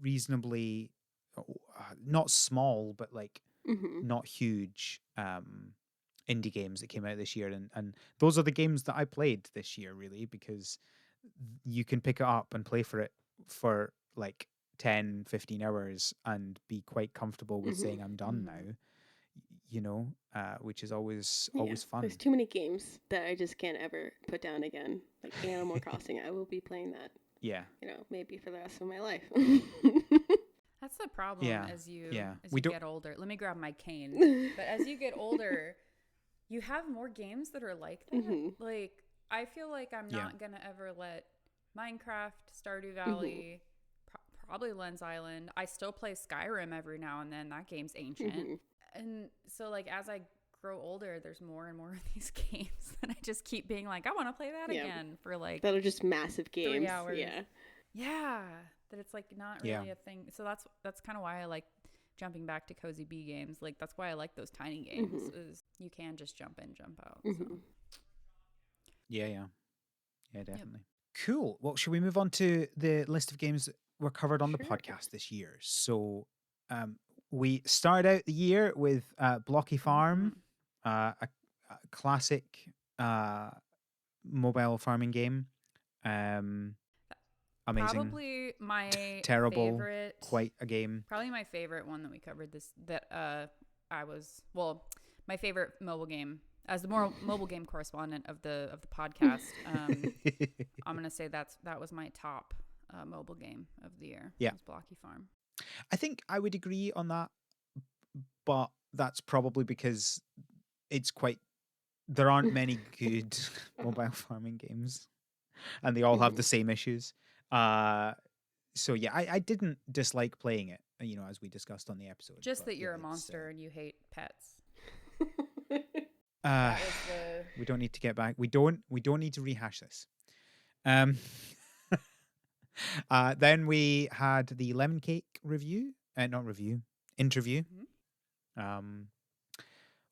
reasonably not small, but like not huge indie games that came out this year, and those are the games that I played this year, really, because you can pick it up and play for it for like 10-15 hours and be quite comfortable with saying I'm done now. which is always Yeah, fun. there's too many games that I just can't ever put down again. Like Animal Crossing, I will be playing that, Yeah, maybe for the rest of my life. That's the problem yeah, as you yeah. as We you don't. get older. Let me grab my cane. But as you get older, you have more games that are like that. hmm Like I feel like I'm Yeah. not gonna ever let Minecraft, Stardew hmm Valley, probably Lens Island. I still play Skyrim every now and then. That game's ancient. hmm And so like as I grow older, there's more and more of these games that I just keep being like, I want to play that Yeah. again for like That are just massive games. 3 hours. Yeah. Yeah, that it's like not Yeah. really a thing. So that's kind of why I like jumping back to cozy bee games. Like that's why I like those tiny games. Is you can just jump in, jump out. So. Yeah, definitely. Cool. Well, should we move on to the list of games that were covered on the Sure. podcast this year? So, we started out the year with Blocky Farm, a classic mobile farming game. Amazing. Probably my Terrible. favorite. Quite a game. Probably my favorite one that we covered my favorite mobile game as the more mobile game correspondent of the podcast. I'm gonna say that was my top mobile game of the year. Yeah. Was Blocky Farm. I think I would agree on that, but that's probably because there aren't many good mobile farming games, and they all have the same issues. So yeah, I didn't dislike playing it, as we discussed on the episode. Just but that you're yeah, a monster and you hate pets. Uh, That was the we don't need to get back. We don't need to rehash this. Um, then we had the lemon cake review, not review, interview. Mhm.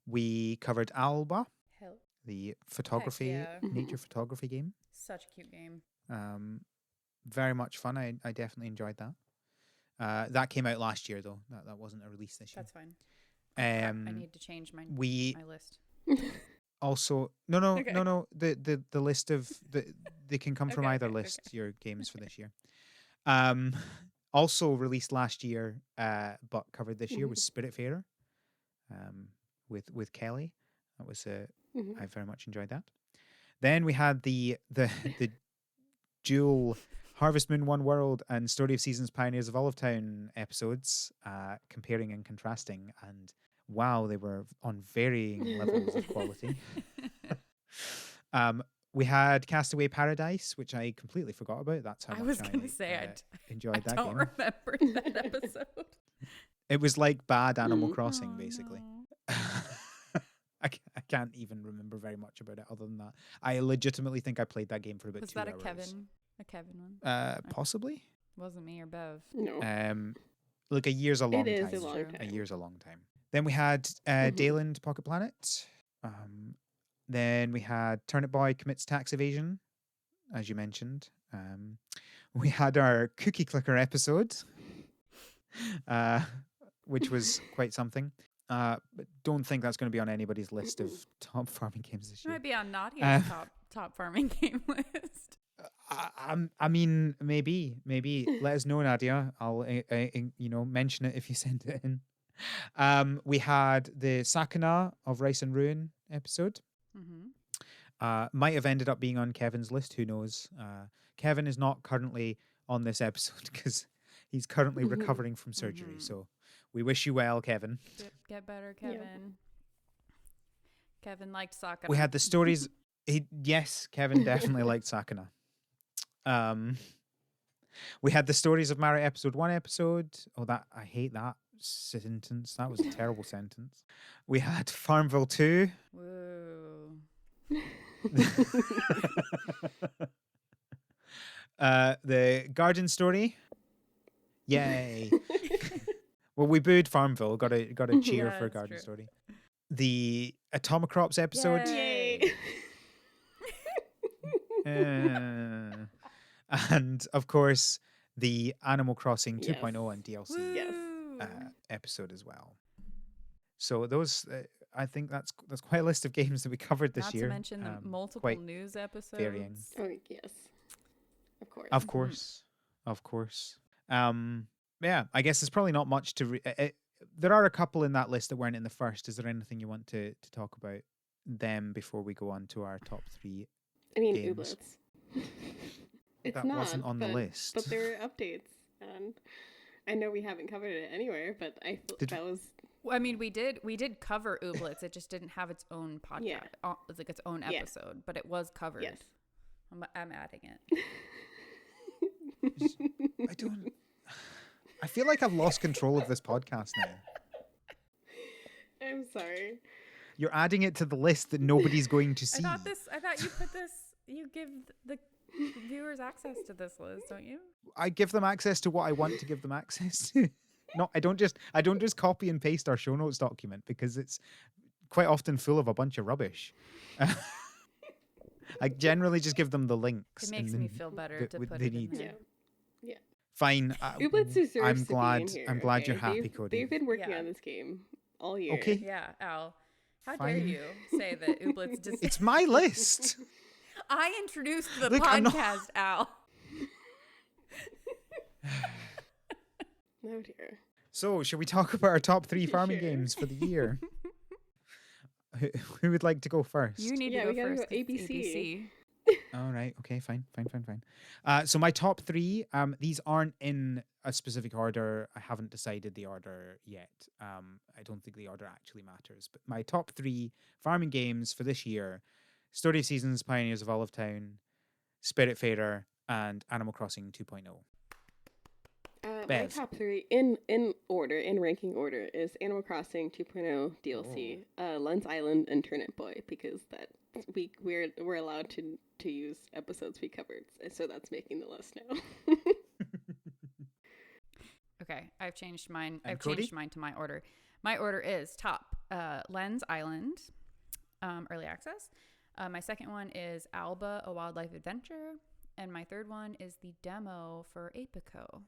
We covered Alba, hell. the photography, yeah. nature photography game. Such a cute game. Very much fun. I definitely enjoyed that. That came out last year though. That wasn't a release this year. That's fine. I need to change my list. Also no Okay. the list of they can come from Okay, either okay, list, okay. your games for this year. Also released last year, but covered this year was Spiritfarer, with Kelly. That was I very much enjoyed that. Then we had the dual Harvest Moon One World and Story of Seasons Pioneers of Olive Town episodes, comparing and contrasting, and wow, they were on varying levels of quality. We had Castaway Paradise, which I completely forgot about. That's how I much was gonna say enjoyed I that don't game. remember that episode. It was like bad Animal Crossing, Oh, basically. no. I can't even remember very much about it other than that. I legitimately think I played that game for about Was 2 that hours. a Kevin one? Possibly. Wasn't me or Bev. No. Look, a year's a long It time. is a long True. time. A year's a long time. Then we had Dayland Pocket Planet. Then we had Turnip Boy Commits Tax Evasion, as you mentioned. We had our Cookie Clicker episode, which was quite something. But don't think that's going to be on anybody's list of top farming games this It year. might be on Nadia's top farming game list. I mean, maybe. Let us know, Nadia. I'll mention it if you send it in. We had the Sakana of Rice and Ruin episode. Might have ended up being on Kevin's list. Who knows? Kevin is not currently on this episode because he's currently recovering from surgery. So we wish you well, Kevin. Get better, Kevin. Yep. Kevin liked Sakana. We had the stories. Yes, Kevin definitely liked Sakana. We had the Stories of Mara episode 1 episode. Oh, I hate that sentence. That was a terrible sentence. We had Farmville 2. Whoa. The Garden Story. Yay. Well, we booed Farmville. Got a cheer Yeah, for that's Garden true. Story. The Atomicrops episode. Yay. And of course the Animal Crossing Yes. 2.0 and DLC Yes. episode as well. So those I think that's quite a list of games that we covered this Not year. to mention the multiple quite news episodes. varying. Oh, yes. Of course. Of course. Yeah, I guess there's probably not much to there are a couple in that list that weren't in the first. Is there anything you want to talk about them before we go on to our top 3 I mean, games? Ooblets. It's That not wasn't on the list. but there were updates, and I know we haven't covered it anywhere, but that was. I mean, we did cover Ooblets. It just didn't have its own podcast. Yeah. It's like its own episode, but it was covered. Yes. I'm adding it. I don't. I feel like I've lost control of this podcast now. I'm sorry. You're adding it to the list that nobody's going to see. I thought you put this. You give the viewers access to this list, don't you? I give them access to what I want to give them access to. No, I don't just copy and paste our show notes document because it's quite often full of a bunch of rubbish. I generally just give them the links. It makes me feel better to put it in there. Yeah. Fine. Ooblets deserves I'm to glad. be in here, I'm glad okay? you're happy, Codey. They've been working on this game all year. Okay. Yeah, Al. How Fine. dare you say that Ooblets just... It's my list. I introduced the Look, I'm not- podcast, Al. Oh dear. So, shall we talk about our top 3 farming Sure. games for the year? Who would like to go first? You need Yeah, to we go gotta first. go 'cause it's ABC. All right. Okay. Fine. So my top 3. These aren't in a specific order. I haven't decided the order yet. I don't think the order actually matters. But my top 3 farming games for this year: Story of Seasons, Pioneers of Olive Town, Spiritfarer, and Animal Crossing 2.0. My Bev. top 3 in ranking order is Animal Crossing 2.0 DLC, Lens Island, and Turnip Boy, because that we're allowed to use episodes we covered, so that's making the list now. Okay, I've changed mine. And I've Codey? changed mine to my order. My order is top Lens Island, early access. My second one is Alba, A Wildlife Adventure, and my third one is the demo for Apico.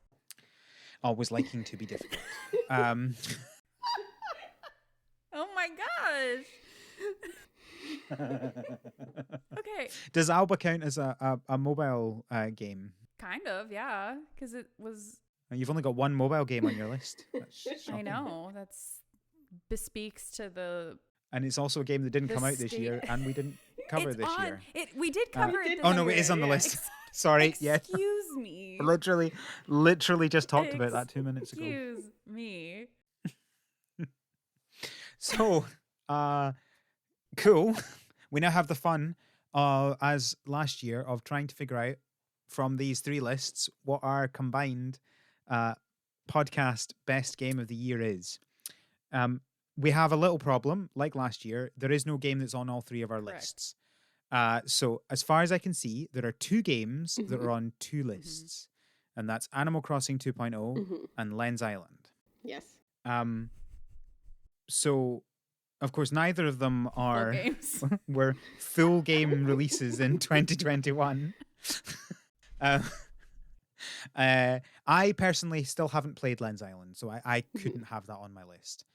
Always liking to be difficult. Oh my gosh! Okay, Does Alba count as a mobile game? kind of, yeah, because it was. You've only got one mobile game on your list. That's I shocking. know that's bespeaks to the. And it's also a game that didn't The come out this state- year, and we didn't cover It's this on. year. We did cover We it. did this Oh no, cover it is on the yeah. list. Sorry, yeah. Excuse me. Literally just talked about that 2 minutes ago. Excuse me. So, cool. We now have the fun, as last year, of trying to figure out from these 3 lists what our combined podcast best game of the year is. We have a little problem, like last year. There is no game that's on all 3 of our Correct. lists. So, as far as I can see, there are 2 games that Mhm. are on 2 lists, and that's Animal Crossing 2.0 Mhm. and Lens Island. Yes. So, of course, neither of them Full are games. were full game releases in 2021. I personally still haven't played Lens Island, so I couldn't have that on my list,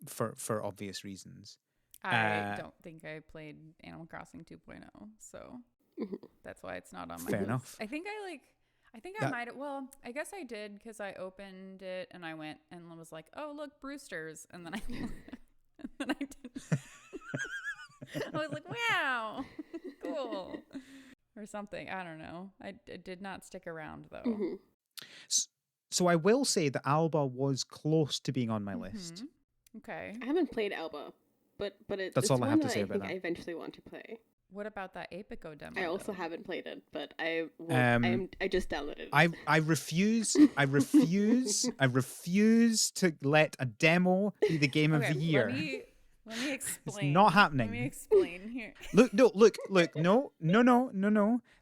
for obvious reasons. I don't think I played Animal Crossing 2.0, so Mhm. that's why it's not on my Fair list. enough. I think I That- might. Well, I guess I did because I opened it and I went and was like, "Oh, look, Brewster's," and then I didn't. I was like, "Wow, cool," or something. I don't know. It did not stick around though. Mhm. So I will say that Alba was close to being on my list. Mhm. Okay. I haven't played Alba, but That's it's all I one have to that say I about think that. I eventually want to play. What about that Apico demo? I also though? haven't played it, but I just downloaded it. I refuse to let a demo be the game of Okay, the year. Let me explain. not Let happening. me explain here. Look, no.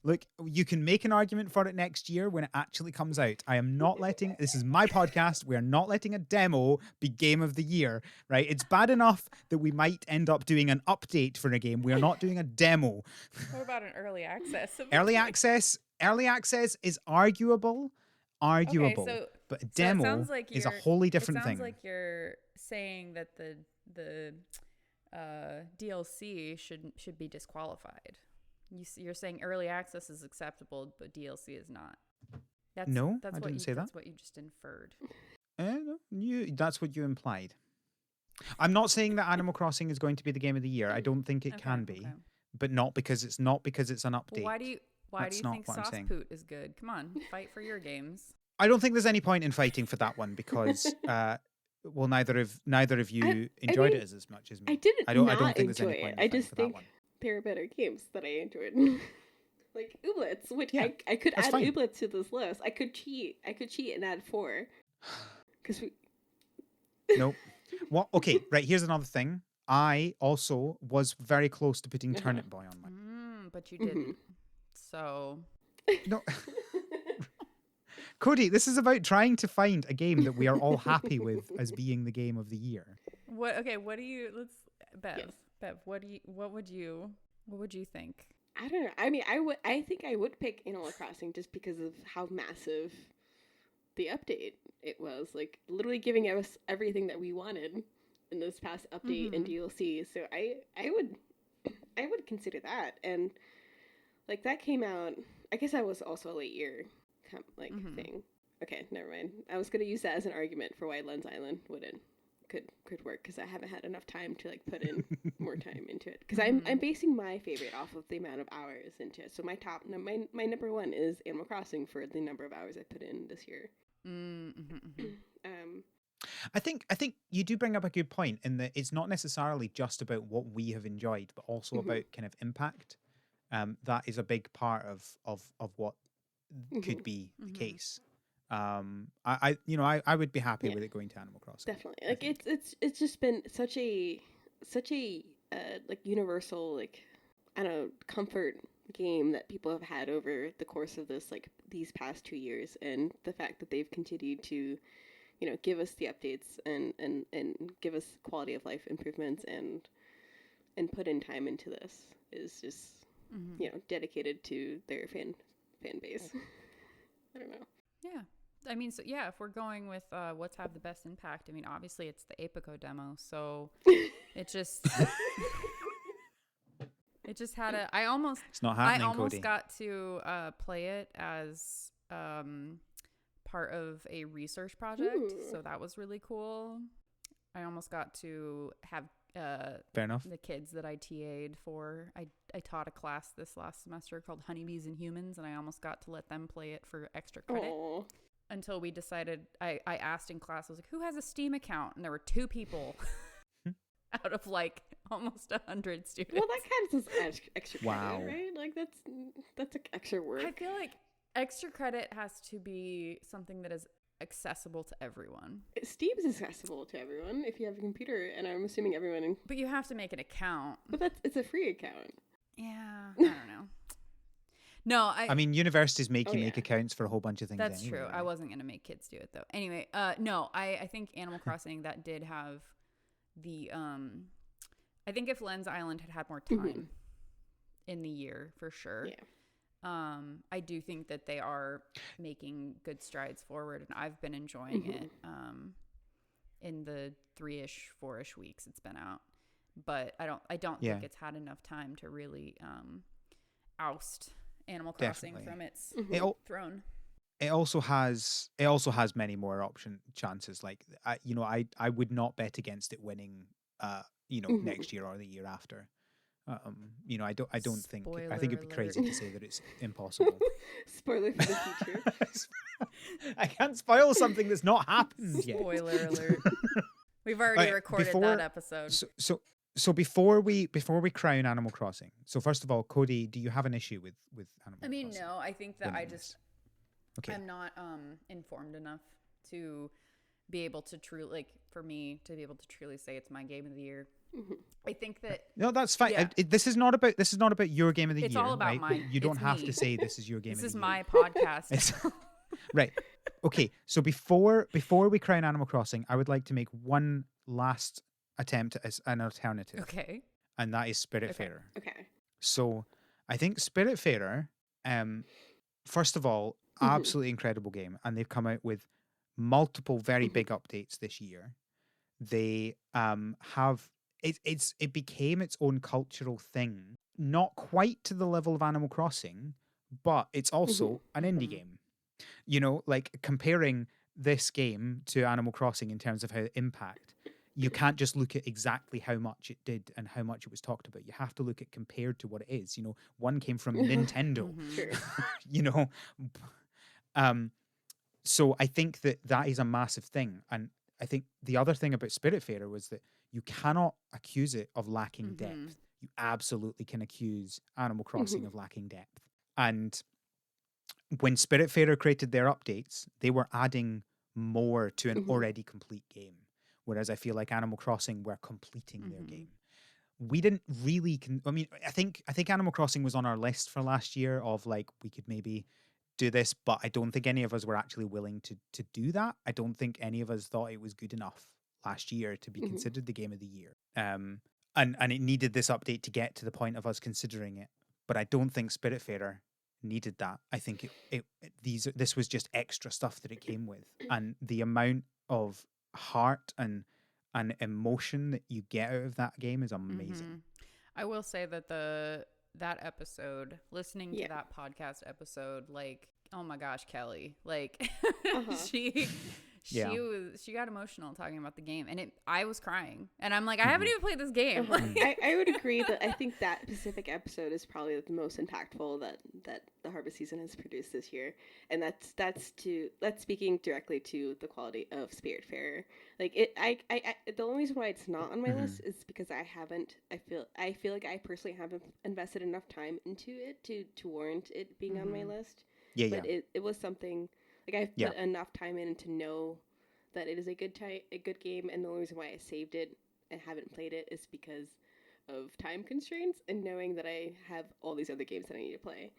Look, you can make an argument for it next year when it actually comes out. I am not letting, this is my podcast, we are not letting a demo be game of the year, right? It's bad enough that we might end up doing an update for a game. We are not doing a demo. What about an early access? of Early it? access is arguable, so- but a So it demo sounds like is a you're- wholly different it thing. sounds like you're saying that the DLC should be disqualified. You're saying early access is acceptable, but DLC is not. That's No, that's I what didn't say that. That's what you just inferred. No, That's what you implied. I'm not saying that Animal Crossing is going to be the game of the year. I don't think it can be, Okay. but not because it's an Well, update. why do you That's not think what I'm Sauce saying. Poot is good? Come on, fight for your games. I don't think there's any point in fighting for that one because, well, neither of you enjoyed mean, it as much as me. I didn't I don't not think there's enjoy any point it. in I fighting just for that think one. there are better games that I enjoyed. Like Ooblets, which Yeah, I could that's add fine. Ooblets to this list. I could cheat and add 4. Because we... Nope. What? Okay, right. Here's another thing. I also was very close to putting Turnip Boy on mine. But you didn't. So No, Cody, this is about trying to find a game that we are all happy with as being the game of the year. what? Okay, what do you? Let's Bev. Yes. Bev, what would you think? I don't know. I mean, I think I would pick Animal Crossing just because of how massive the update it was. Like literally giving us everything that we wanted in this past update and DLC. So I would consider that. And like that came out. I guess that was also a late year thing. Okay, never mind. I was gonna use that as an argument for why Lens Island could work because I haven't had enough time to like put in more time into it because I'm basing my favorite off of the amount of hours into it. So my number one is Animal Crossing for the number of hours I put in this year. I think you do bring up a good point in that it's not necessarily just about what we have enjoyed, but also about kind of impact. That is a big part of what could be the case. I would be happy with it going to Animal Crossing. Definitely, like it's just been such a like universal, like I don't know, comfort game that people have had over the course of these past 2 years, and the fact that they've continued to, give us the updates and give us quality of life improvements and put in time into this is just dedicated to their fan base. I don't know. Yeah. I mean, so yeah, if we're going with what's had the best impact, I mean, obviously it's the Apico demo. So it just had a. It's not happening, I almost Cody. got to play it as part of a research project. Ooh. So that was really cool. I almost got to have Fair enough. the kids that I TA'd for. I taught a class this last semester called Honeybees and Humans, and I almost got to let them play it for extra credit. Aww. Until we decided, I asked in class, I was like, who has a Steam account? And there were 2 people out of like almost 100 students. Well, that counts as extra Wow. credit, right? Like that's like extra work. I feel like extra credit has to be something that is accessible to everyone. Steam is accessible to everyone if you have a computer, and I'm assuming everyone. But you have to make an account. But it's a free account. Yeah, I don't know. No, I mean, universities make you make yeah. accounts for a whole bunch of things. that's anyway, true. right? I wasn't going to make kids do it though. Anyway, no, I think Animal Crossing that did have the I think if Lens Island had had more time in the year for sure. Yeah. I do think that they are making good strides forward, and I've been enjoying it in the 3-ish, 4-ish weeks it's been out. But I don't think it's had enough time to really oust Animal Crossing Definitely. from its throne. It also has many more chances. Like I would not bet against it winning. Next year or the year after. I don't think. I think it'd be crazy to say that it's impossible. Spoiler for the future. I can't spoil something that's not happened yet. Spoiler alert. We've already recorded that episode. So before we crown Animal Crossing, so first of all, Cody, do you have an issue with Animal Crossing? I mean, no, I think that Okay. I'm not informed enough to be able to truly truly say it's my game of the year. I think that no, that's fine. Yeah. This is not about your game of the year. It's all about right? mine. You don't It's have me. to say this is your game. this of is the my year. podcast. It's- right. Okay. So before we crown Animal Crossing, I would like to make one last attempt as an alternative. Okay. And that is Spirit Okay. Fairer. Okay. So I think Spirit Fairer, first of all, absolutely incredible game, and they've come out with multiple very big updates this year. They have it became its own cultural thing, not quite to the level of Animal Crossing, but it's also an indie game. Like comparing this game to Animal Crossing in terms of how it impact, you can't just look at exactly how much it did and how much it was talked about. You have to look at compared to what it is. You know, one came from Nintendo. Sure. You know, um, so I think that that is a massive thing. And I think the other thing about Spiritfarer was that you cannot accuse it of lacking depth. You absolutely can accuse Animal Crossing of lacking depth. And when Spiritfarer created their updates, they were adding more to an already complete game. Whereas I feel like Animal Crossing were completing their game. We didn't really I mean, I think Animal Crossing was on our list for last year of like we could maybe do this, but I don't think any of us were actually willing to do that. I don't think any of us thought it was good enough last year to be considered the game of the year. And it needed this update to get to the point of us considering it. But I don't think Spiritfarer needed that. I think this was just extra stuff that it came with, and the amount of heart and emotion that you get out of that game is amazing. I will say that that episode, listening to that podcast episode, like, oh my gosh, Kelly, like she got emotional talking about the game, and I was crying, and I'm like, I haven't even played this game. I would agree that I think that specific episode is probably the most impactful that the Harvest season has produced this year, and that's speaking directly to the quality of Spiritfarer. Like the only reason why it's not on my list is because I feel like I personally haven't invested enough time into it to warrant it being on my list. But it was something. Like I've put enough time in to know that it is a good game, and the only reason why I saved it and haven't played it is because of time constraints and knowing that I have all these other games that I need to play.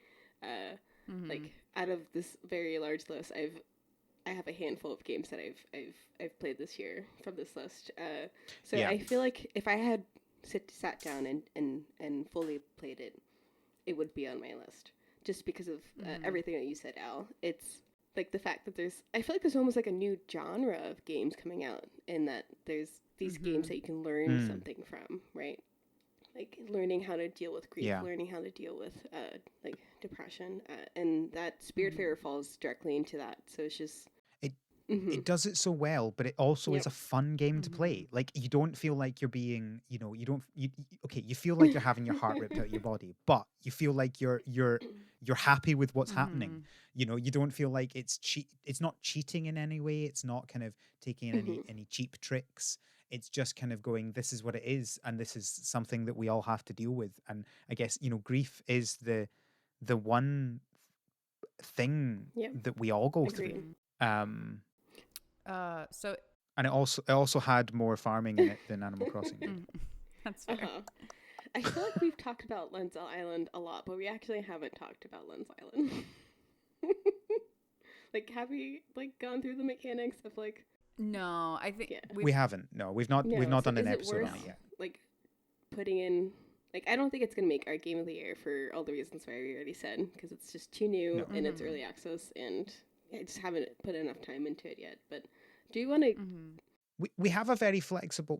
Like out of this very large list, I have a handful of games that I've played this year from this list. I feel like if I had sat down and fully played it, it would be on my list just because of everything that you said, Al. It's like the fact that I feel like there's almost like a new genre of games coming out, in that there's these games that you can learn something from, right? Like learning how to deal with grief, learning how to deal with like depression, and that Spiritfarer falls directly into that. So it's just it does it so well, but it also is a fun game to play. Like you don't feel like you're being, you feel like you're having your heart ripped out of your body, but you feel like you're happy with what's happening. You know, you don't feel like it's not cheating in any way. It's not kind of taking any cheap tricks. It's just kind of going, this is what it is, and this is something that we all have to deal with. And I guess, grief is the one thing that we all go through. So and it also had more farming in it than Animal Crossing did. That's fair. I feel like we've talked about Len's Island a lot, but we actually haven't talked about Len's Island. Like, have we gone through the mechanics of No, I think we haven't. No, we've not done an episode on it yet. Like putting in, I don't think it's gonna make our game of the year for all the reasons why we already said, because it's just too new and it's early access, and I just haven't put enough time into it yet. But do you want to? We have a very flexible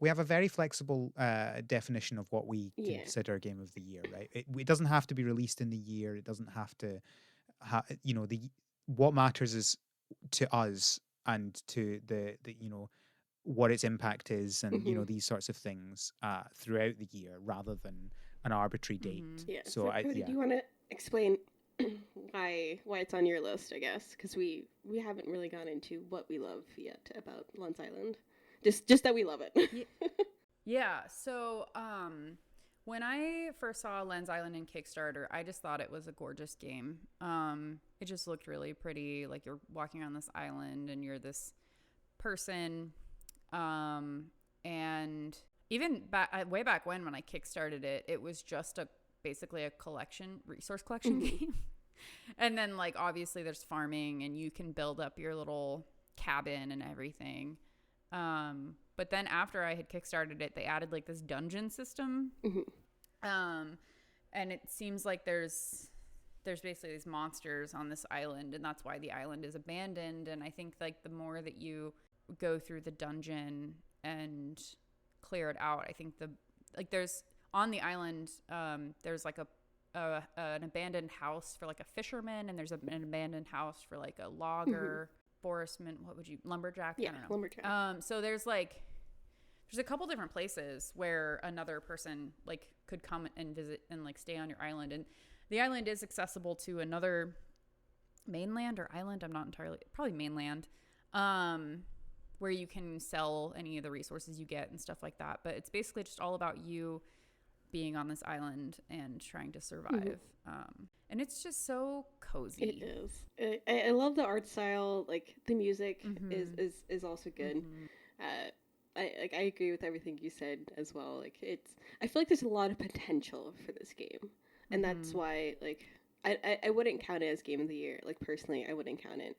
definition of what we consider game of the year, right? It doesn't have to be released in the year. It doesn't have to, what matters is to us and to the what its impact is, and these sorts of things throughout the year rather than an arbitrary date. Yeah. So Cody, do you want to explain why it's on your list? I guess because we haven't really gone into what we love yet about Lun's Island. Just that we love it. Yeah. So when I first saw Len's Island in Kickstarter, I just thought it was a gorgeous game. It just looked really pretty. Like you're walking on this island and you're this person. And even way back when I kickstarted it, it was just basically a resource collection game. And then obviously there's farming and you can build up your little cabin and everything. But then after I had kickstarted it, they added this dungeon system. And it seems like there's basically these monsters on this island, and that's why the island is abandoned. And I think the more that you go through the dungeon and clear it out, I think there's on the island, there's an abandoned house for a fisherman, and there's an abandoned house for a logger. forestman, what would you, lumberjack? Yeah, I don't know. lumberjack. So there's a couple different places where another person like could come and visit and like stay on your island. And the island is accessible to another mainland or island. I'm not entirely, probably mainland, where you can sell any of the resources you get and stuff like that. But it's basically just all about you being on this island and trying to survive. And it's just so cozy. It is. I love the art style. Like the music is also good. I agree with everything you said as well. Like I feel like there's a lot of potential for this game, and that's why like I wouldn't count it as game of the year. Like personally, I wouldn't count it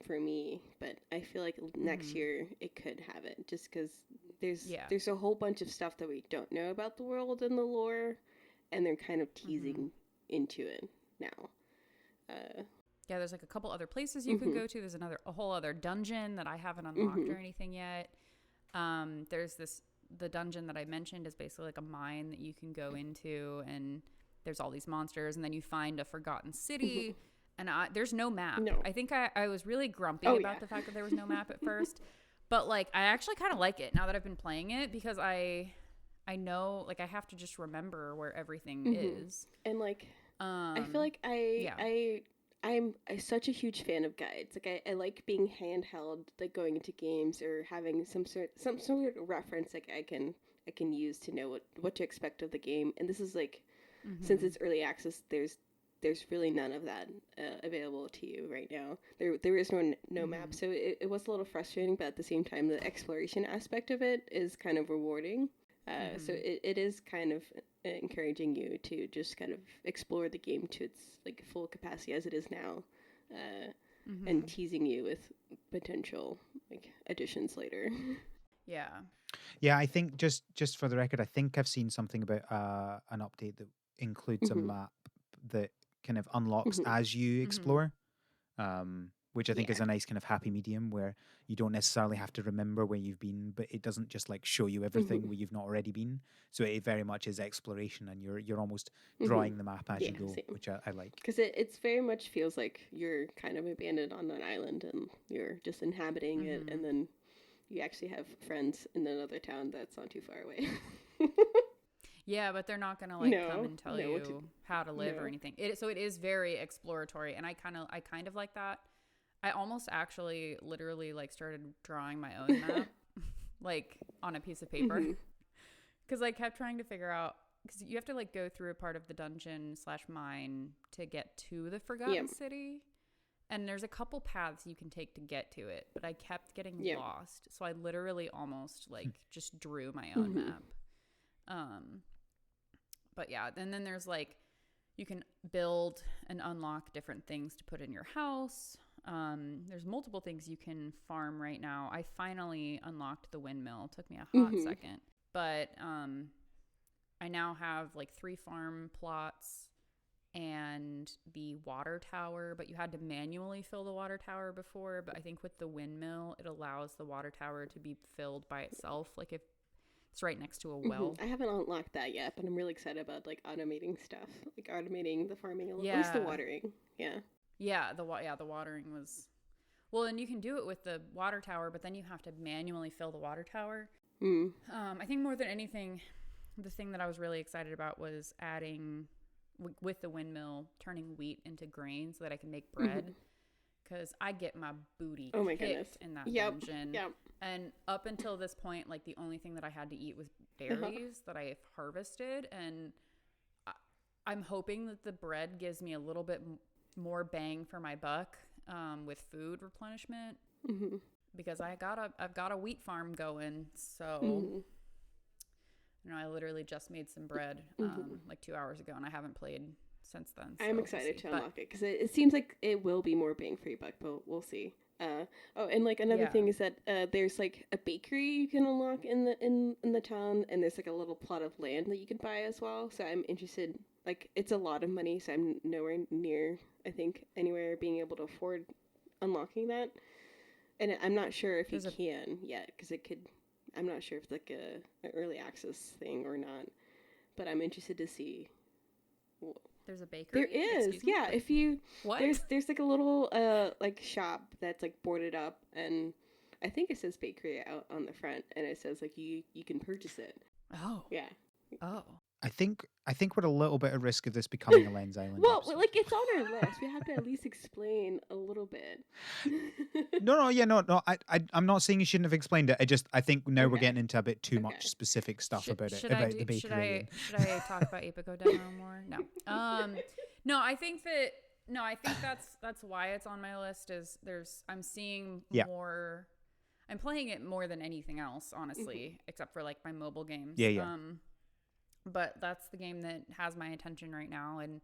for me, but I feel like next year it could have it just because there's a whole bunch of stuff that we don't know about the world and the lore, and they're kind of teasing into it now. Yeah, there's like a couple other places you could go to. There's a whole other dungeon that I haven't unlocked or anything yet. There's the dungeon that I mentioned is basically like a mine that you can go into, and there's all these monsters, and then you find a forgotten city, and there's no map. No. I think I was really grumpy about the fact that there was no map at first, but like I actually kind of like it now that I've been playing it, because I know like I have to just remember where everything is. And like I feel like I'm such a huge fan of guides. Like I like being handheld, like going into games or having some sort of reference like I can use to know what to expect of the game. And this is like since it's early access, there's really none of that available to you right now. There is no map, so it was a little frustrating, but at the same time, the exploration aspect of it is kind of rewarding. So it is kind of encouraging you to just kind of explore the game to its like full capacity as it is now, and teasing you with potential like additions later. Yeah, I think just for the record, I think I've seen something about an update that includes a map that kind of unlocks as you explore, which I think is a nice kind of happy medium where you don't necessarily have to remember where you've been, but it doesn't just like show you everything where you've not already been. So it very much is exploration, and you're almost drawing the map as you go, same. Which I like. Because it's very much feels like you're kind of abandoned on an island and you're just inhabiting it, and then you actually have friends in another town that's not too far away. Yeah, but they're not gonna come and tell you how to live or anything. So it is very exploratory, and I kind of like that. I almost actually literally like started drawing my own map, like on a piece of paper, because I kept trying to figure out, because you have to like go through a part of the dungeon / mine to get to the Forgotten City, and there's a couple paths you can take to get to it, but I kept getting lost, so I literally almost like just drew my own map. But yeah, and then there's like, you can build and unlock different things to put in your house. There's multiple things you can farm right now. I finally unlocked the windmill. It took me a hot second. But I now have like 3 farm plots and the water tower, but you had to manually fill the water tower before. But I think with the windmill, it allows the water tower to be filled by itself. Like if it's right next to a well. I haven't unlocked that yet, but I'm really excited about like automating stuff, like automating the farming a little, at least the watering. Yeah, the watering was, well, and you can do it with the water tower, but then you have to manually fill the water tower. I think more than anything, the thing that I was really excited about was adding with the windmill, turning wheat into grain so that I can make bread. Because I get my booty kicked in that dungeon. And up until this point, like the only thing that I had to eat was berries that I harvested. And I'm hoping that the bread gives me a little bit more bang for my buck with food replenishment. Because I've got a wheat farm going. So, I literally just made some bread like 2 hours ago, and I haven't played since then. So I'm excited to unlock it because it seems like it will be more bang for your buck, but we'll see. And like another thing is that there's like a bakery you can unlock in the town, and there's like a little plot of land that you can buy as well. So I'm interested. Like it's a lot of money, so I'm nowhere near, I think, anywhere being able to afford unlocking that. And I'm not sure if you can yet, because it could. I'm not sure if it's like an early access thing or not, but I'm interested to see There's a There bakery? is, Excuse me? yeah. If you What? there's like a little like shop that's like boarded up, and I think it says bakery out on the front, and it says like you can purchase it. Oh. Yeah. Oh. I think we're a little bit at risk of this becoming a Lens Island Well, episode. like it's on our list. We have to at least explain a little bit. No. I'm not saying you shouldn't have explained it. I think now we're Okay. getting into a bit too Okay. much specific stuff about it, Should I about do? the bakery. Should I talk about Apico demo more? No. No. I think that's why it's on my list. Is I'm seeing Yeah. more. I'm playing it more than anything else, honestly, except for like my mobile games. Yeah. But that's the game that has my attention right now, and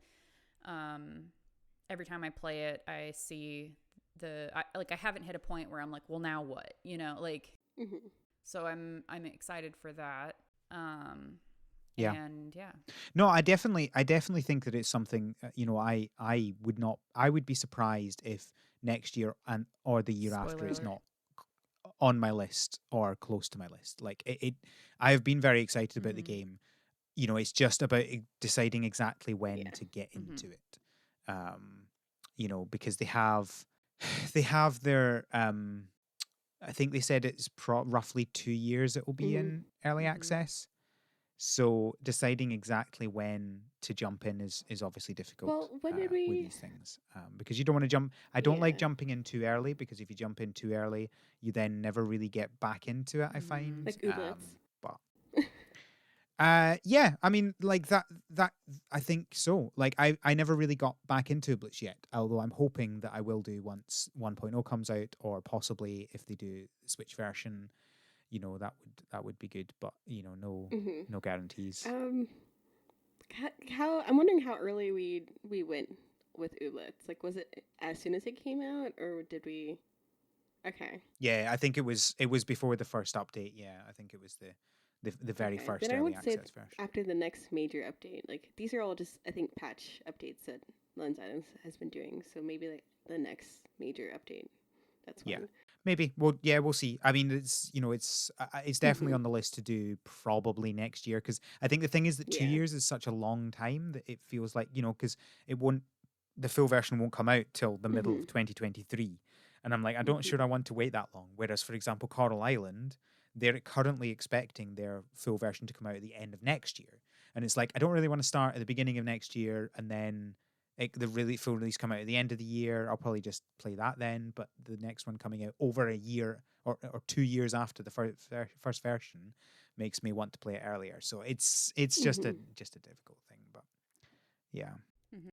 every time I play it, I see I haven't hit a point where I'm like, well, now what? You know, like. Mhm. So I'm excited for that. Yeah. And yeah. No, I definitely think that it's something. I would be surprised if next year or the year after Spoiler it's alert. not on my list or close to my list. Like I have been very excited about the Mhm. game. It's just about deciding exactly when Yeah. to get Mhm. into it. Because they have their I think they said it's roughly 2 years it will be Mhm. in early Mhm. access. So deciding exactly when to jump in is obviously difficult. Well, when did with we? these things, because you don't want to jump. I don't like Yeah. jumping in too early, because if you jump in too early, you then never really get back into it. I Mhm. find Like Ooblets. but yeah, I mean, like that I think so. Like I never really got back into Blitz yet, although I'm hoping that I will do once 1.0 comes out, or possibly if they do the Switch version, that would be good. But no Mhm. no guarantees. How I'm wondering how early we went with Ooblets. Like, was it as soon as it came out, or did we? Okay. Yeah, I think it was before the first update. Yeah, I think it was the very Okay. first Then I early would say access version. after the next major update. Like, these are all just, I think, patch updates that Lens Islands has been doing. So maybe like the next major update. That's Yeah. when. Maybe. Well, yeah, we'll see. I mean, it's definitely Mhm. on the list to do probably next year, because I think the thing is that 2 Yeah. years is such a long time that it feels like, because the full version won't come out till the middle of Mhm. 2023, and I'm like, I don't sure I Mhm. want to wait that long. Whereas, for example, Coral Island, they're currently expecting their full version to come out at the end of next year, and it's like I don't really want to start at the beginning of next year and then the really full release come out at the end of the year. I'll probably just play that then. But the next one coming out over a year or 2 years after the first version makes me want to play it earlier. So it's just a Mhm. difficult thing. But yeah, Mhm.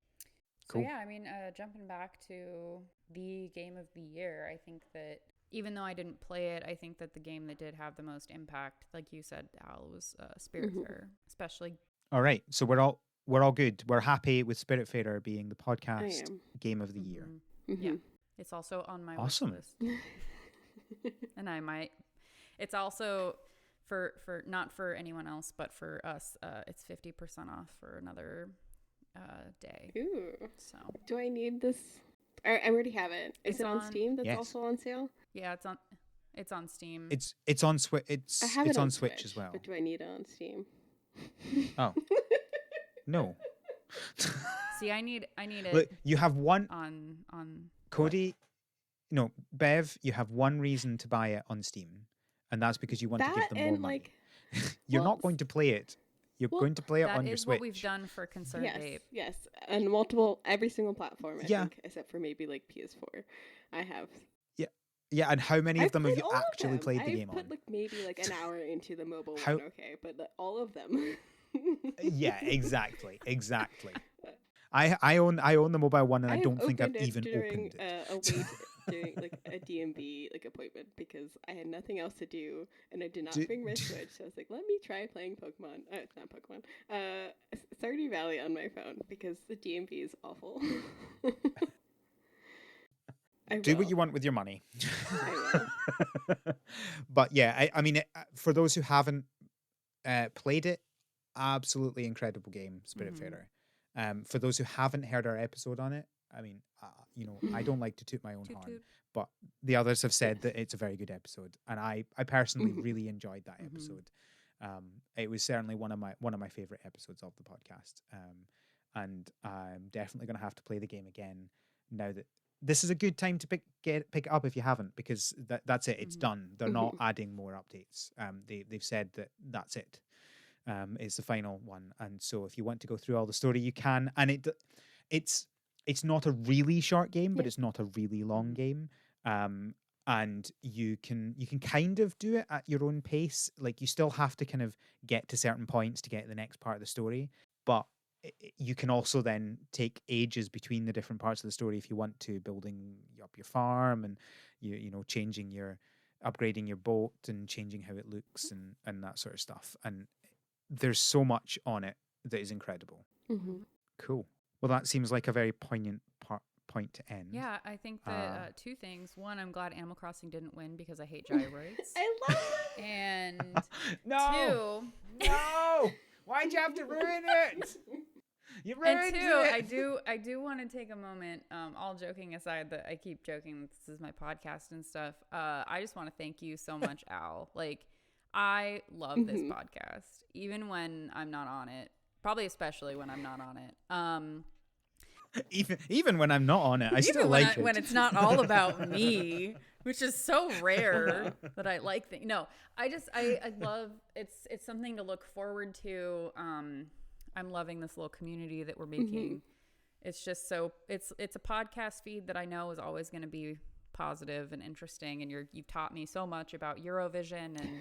So cool. yeah, I mean, jumping back to the game of the year, I think that even though I didn't play it, I think that the game that did have the most impact, like you said, Al, was Spiritfarer, especially. All right. So we're all good. We're happy with Spiritfarer being the I podcast am. game of the year. Yeah, Mhm. it's also on my Awesome. wish list, and I might. It's also for not for anyone else, but for us, it's 50% off for another day. Ooh. So Do I need this? I already have it. Is It's it on on- Steam? That's Yes. also on sale. yeah, it's on Steam. It's on Switch. I It's have it on Switch as well. But do I need it on Steam? Oh. No. See, I need it Look, you have one, on Cody. No, Bev, you have one reason to buy it on Steam, and that's because you want to give That them more and money. like, You're well, not going to play it. You're well, going to play it That on your is Switch. what we've done for Concerned yes, Ape. yes, and every single platform. I Yeah. think, except for maybe like PS4. I have. Yeah, and how many of I've them have played you all of actually them. played the I've game put on? like maybe like an hour into the mobile How- one. Okay, but all of them. Yeah, exactly. I own the mobile one, and I have don't think I've opened it even during opened it. a wait during like a DMV like appointment because I had nothing else to do and I did not Do- bring my do- Switch. So I was like, let me try playing Pokemon. It's not Pokemon. Stardew Valley on my phone because the DMV is awful. I Do what will. you want with your money. I But yeah, I mean, for those who haven't played it, absolutely incredible game, Spiritfarer. For those who haven't heard our episode on it, I mean, I don't like to toot my own Toot horn, toot. but the others have said Yes. that it's a very good episode, and I personally Mhm. really enjoyed that episode. It was certainly one of my favorite episodes of the podcast. and I'm definitely going to have to play the game again now that this is a good time to pick it up if you haven't, because that's it. It's done. They're not adding more updates. They've said that that's it. Is the final one, and so if you want to go through all the story, you can. And it's not a really short game, but it's not a really long game. And you can kind of do it at your own pace. Like, you still have to kind of get to certain points to get to the next part of the story, but you can also then take ages between the different parts of the story if you want to, building up your farm and changing upgrading your boat and changing how it looks and that sort of stuff. And there's so much on it that is incredible. Cool. Well, that seems like a very poignant point to end. Yeah, I think that two things. One, I'm glad Animal Crossing didn't win because I hate gyroids. I love it. And no, why'd you have to ruin it? You ruined it. I do want to take a moment, all joking aside, that I keep joking this is my podcast and stuff. I just want to thank you so much, Al. Like, I love this podcast, even when I'm not on it. Probably especially when I'm not on it. Even when I'm not on it, I still like it. When it's not all about me, which is so rare that I like things. No, I love it's something to look forward to. I'm loving this little community that we're making. It's just it's a podcast feed that I know is always going to be positive and interesting. And you've taught me so much about Eurovision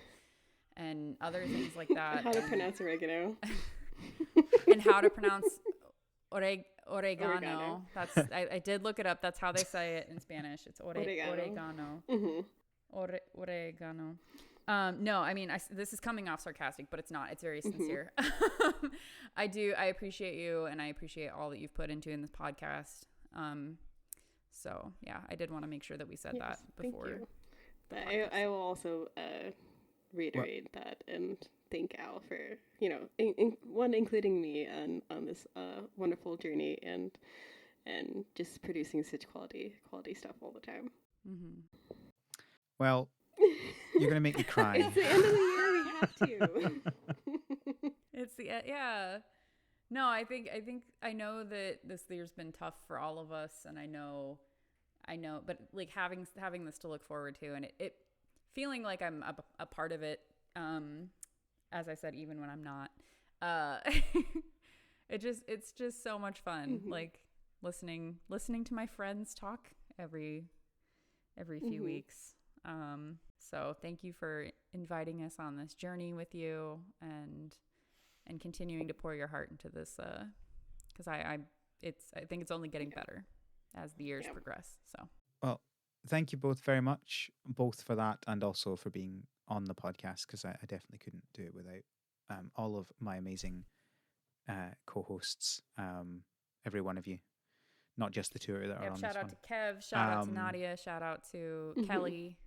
and other things like that. How to pronounce oregano. And how to pronounce oregano. That's I did look it up. That's how they say it in Spanish. It's oregano. Oregano. No, I mean, this is coming off sarcastic, but it's not. It's very sincere. I appreciate you, and I appreciate all that you've put into in this podcast. So yeah, I did want to make sure that we said that before. Thank you. But I will also reiterate that and thank Al for including me on this wonderful journey and just producing such quality stuff all the time. Well, you're gonna make me cry. It's the end of the year. We have to. It's yeah. No, I think I know that this year's been tough for all of us, and I know, but like having this to look forward to, and it feeling like I'm a part of it. As I said, even when I'm not, it's just so much fun. Like listening to my friends talk every few weeks. So thank you for inviting us on this journey with you and continuing to pour your heart into this, because I think it's only getting better as the years progress. So, well, thank you both very much, both for that and also for being on the podcast, because I definitely couldn't do it without all of my amazing co-hosts, every one of you, not just the two that are on this one. Shout out to Kev, shout out to Nadia, shout out to Kelly,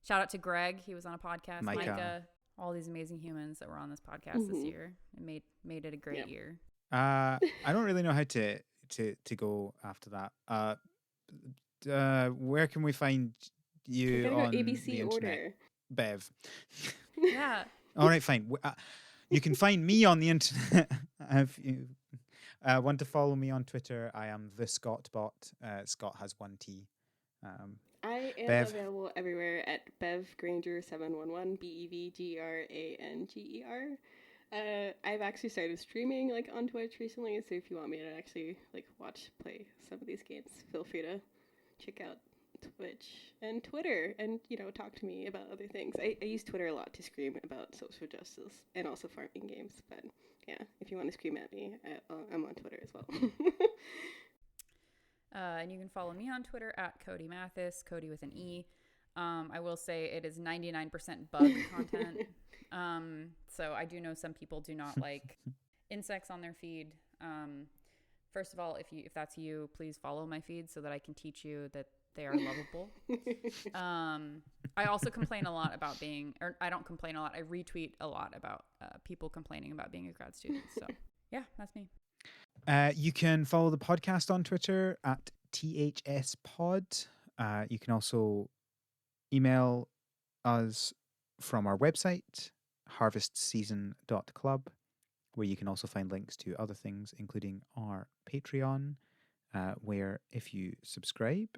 shout out to Greg, he was on a podcast, Micah, all these amazing humans that were on this podcast this year. It made it a great year. I don't really know how to go after that. Where can we find you on ABC the internet? order. Bev. Yeah. All right, fine. You can find me on the internet. If you want to follow me on Twitter, I am the ScottBot. Scott has one T. I am Bev. available everywhere at BevGranger711, BevGranger. I've actually started streaming like on Twitch recently, so if you want me to actually like play some of these games, feel free to check out Twitch and Twitter and talk to me about other things. I use Twitter a lot to scream about social justice and also farming games, but yeah, if you want to scream at me, I'm on Twitter as well. And you can follow me on Twitter at Codey Mathis, Codey with an E. I will say it is 99% bug content. So I do know some people do not like insects on their feed. First of all, if that's you, please follow my feed so that I can teach you that they are lovable. I also complain a lot about I don't complain a lot. I retweet a lot about people complaining about being a grad student. So yeah, that's me. You can follow the podcast on Twitter at THSPod. You can also email us from our website, harvestseason.club, where you can also find links to other things, including our Patreon, where if you subscribe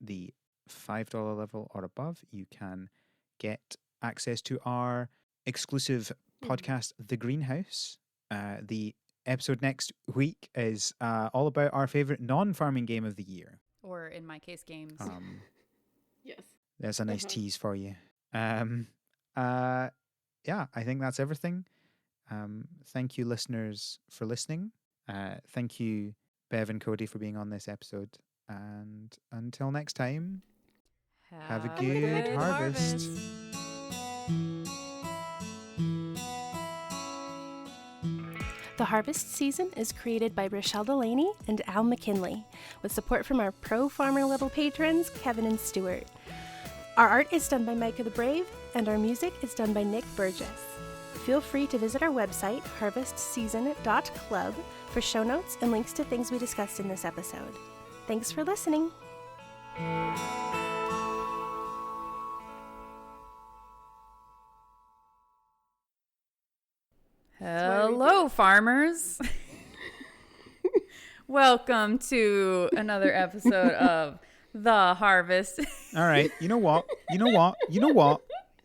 the $5 level or above, you can get access to our exclusive podcast, The Greenhouse. The episode next week is all about our favorite non-farming game of the year. Or in my case, games. Yes. There's a nice tease for you. Yeah, I think that's everything. Thank you, listeners, for listening. Thank you, Bev and Cody, for being on this episode. And until next time, have a good harvest. The Harvest Season is created by Rochelle Delaney and Al McKinley, with support from our pro farmer level patrons, Kevin and Stuart. Our art is done by Micah the Brave, and our music is done by Nick Burgess. Feel free to visit our website, harvestseason.club, for show notes and links to things we discussed in this episode. Thanks for listening. Hello, farmers. Welcome to another episode of The Harvest. All right. You know what?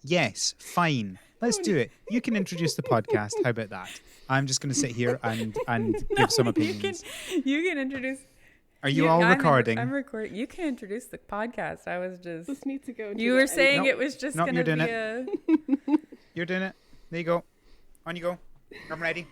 Yes, fine. Let's do it. You can introduce the podcast. How about that? I'm just going to sit here and give some opinions. You can introduce. Are you all recording? I'm recording. You can introduce the podcast. I was just. This needs to go. Into You were saying Nope. it was just Nope, going to you're be doing a. You're doing it. There you go. On you go. I'm ready.